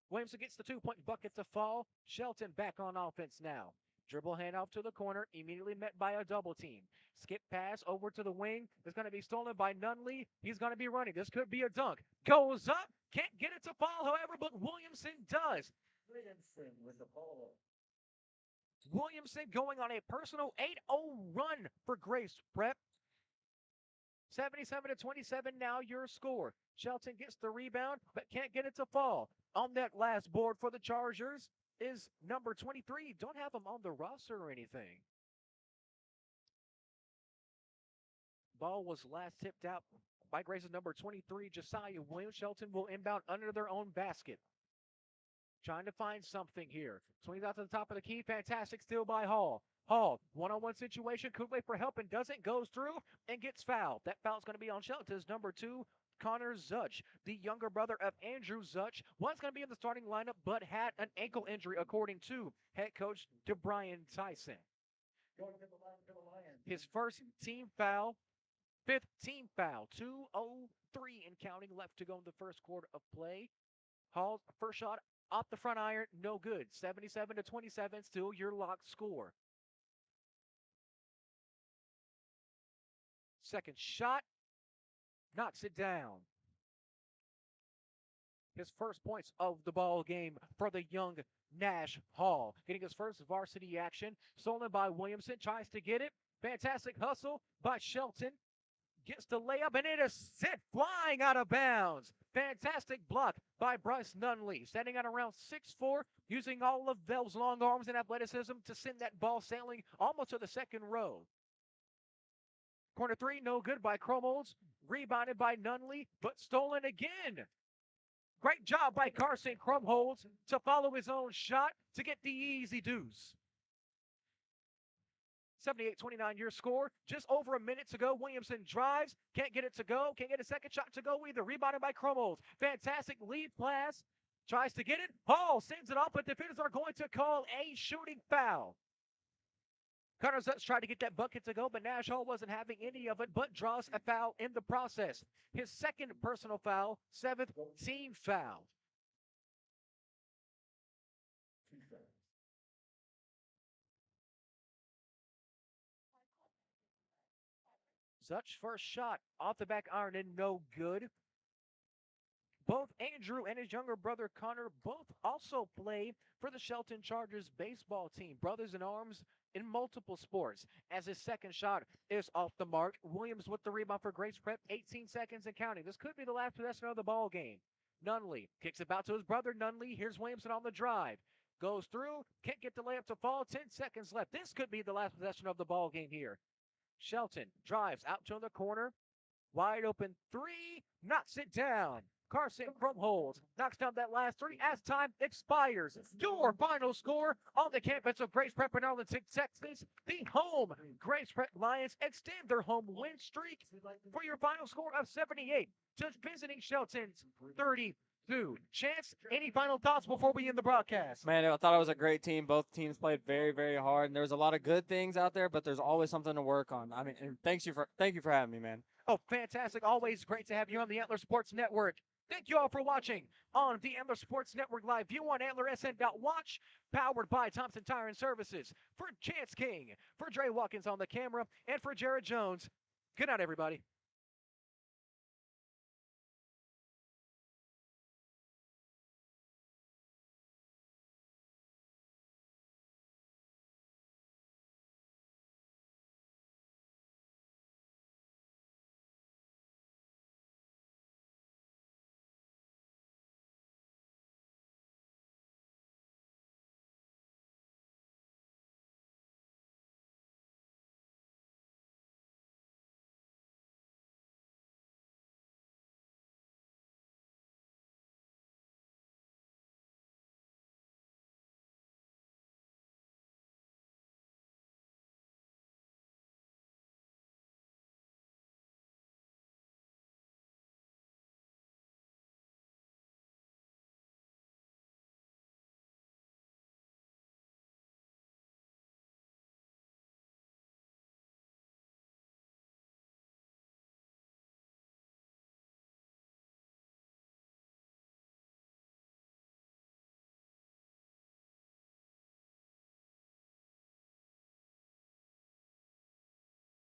Williamson gets the 2-point bucket to fall. Shelton back on offense now. Dribble handoff to the corner, immediately met by a double team. Skip pass over to the wing. It's going to be stolen by Nunley. He's going to be running. This could be a dunk. Goes up. Can't get it to fall, however, but Williamson does. Williamson with the ball. Williamson going on a personal 8-0 run for Grace Prep. 77-27 now your score. Shelton gets the rebound, but can't get it to fall. On that last board for the Chargers is number 23. Don't have him on the roster or anything. Ball was last tipped out by Grace's number 23, Josiah Williams. Shelton will inbound under their own basket. Trying to find something here. Swings out to the top of the key. Fantastic steal by Hall. Hall, one-on-one situation. Could wait for help and doesn't. Goes through and gets fouled. That foul's going to be on Shelton's number 2, Connor Zutch, the younger brother of Andrew Zutch. Was going to be in the starting lineup, but had an ankle injury, according to head coach DeBrian Tyson. Going to the line for the Lions. His first team foul, 5th team foul. 2:03 and counting left to go in the first quarter of play. Hall's first shot off the front iron, no good. 77-27, still your locked score. Second shot, knocks it down. His first points of the ball game for the young Nash Hall. Getting his first varsity action. Stolen by Williamson, tries to get it. Fantastic hustle by Shelton. Gets the layup, and it is sent flying out of bounds. Fantastic block by Bryce Nunley. Standing at around 6'4", using all of those long arms and athleticism to send that ball sailing almost to the second row. Corner 3, no good by Cromos. Rebounded by Nunley, but stolen again. Great job by Carson Crumholz to follow his own shot to get the easy deuce. 78-29 your score. Just over a minute to go. Williamson drives. Can't get it to go. Can't get a second shot to go either. Rebounded by Cromos. Fantastic lead pass. Tries to get it. Hall sends it off, but defenders are going to call a shooting foul. Connor Zutz tried to get that bucket to go, but Nash Hall wasn't having any of it, but draws a foul in the process. His second personal foul, 7th team foul. Zutch first shot off the back iron and no good. Both Andrew and his younger brother Connor both also play for the Shelton Chargers baseball team. Brothers in arms, in multiple sports. As his second shot is off the mark, Williams with the rebound for Grace Prep, 18 seconds and counting. This could be the last possession of the ball game. Nunley kicks it out to his brother Nunley. Here's Williamson on the drive. Goes through, can't get the layup to fall. 10 seconds left. This could be the last possession of the ball game here. Shelton drives out to the corner. Wide open three, knocks it down. Carson Krumholz knocks down that last three as time expires. Your final score on the campus of Grace Prep in Arlington, Texas. The home Grace Prep Lions extend their home win streak for your final score of 78. Just visiting Shelton's 32. Chance, any final thoughts before we end the broadcast? Man, I thought it was a great team. Both teams played very, very hard, and there's a lot of good things out there, but there's always something to work on. I mean, and thank you for having me, man. Oh, fantastic. Always great to have you on the Antler Sports Network. Thank you all for watching on the Antler Sports Network live view on AntlerSN.watch, powered by Thompson Tire and Services. For Chance King, for Dre Watkins on the camera, and for Jared Jones, good night, everybody.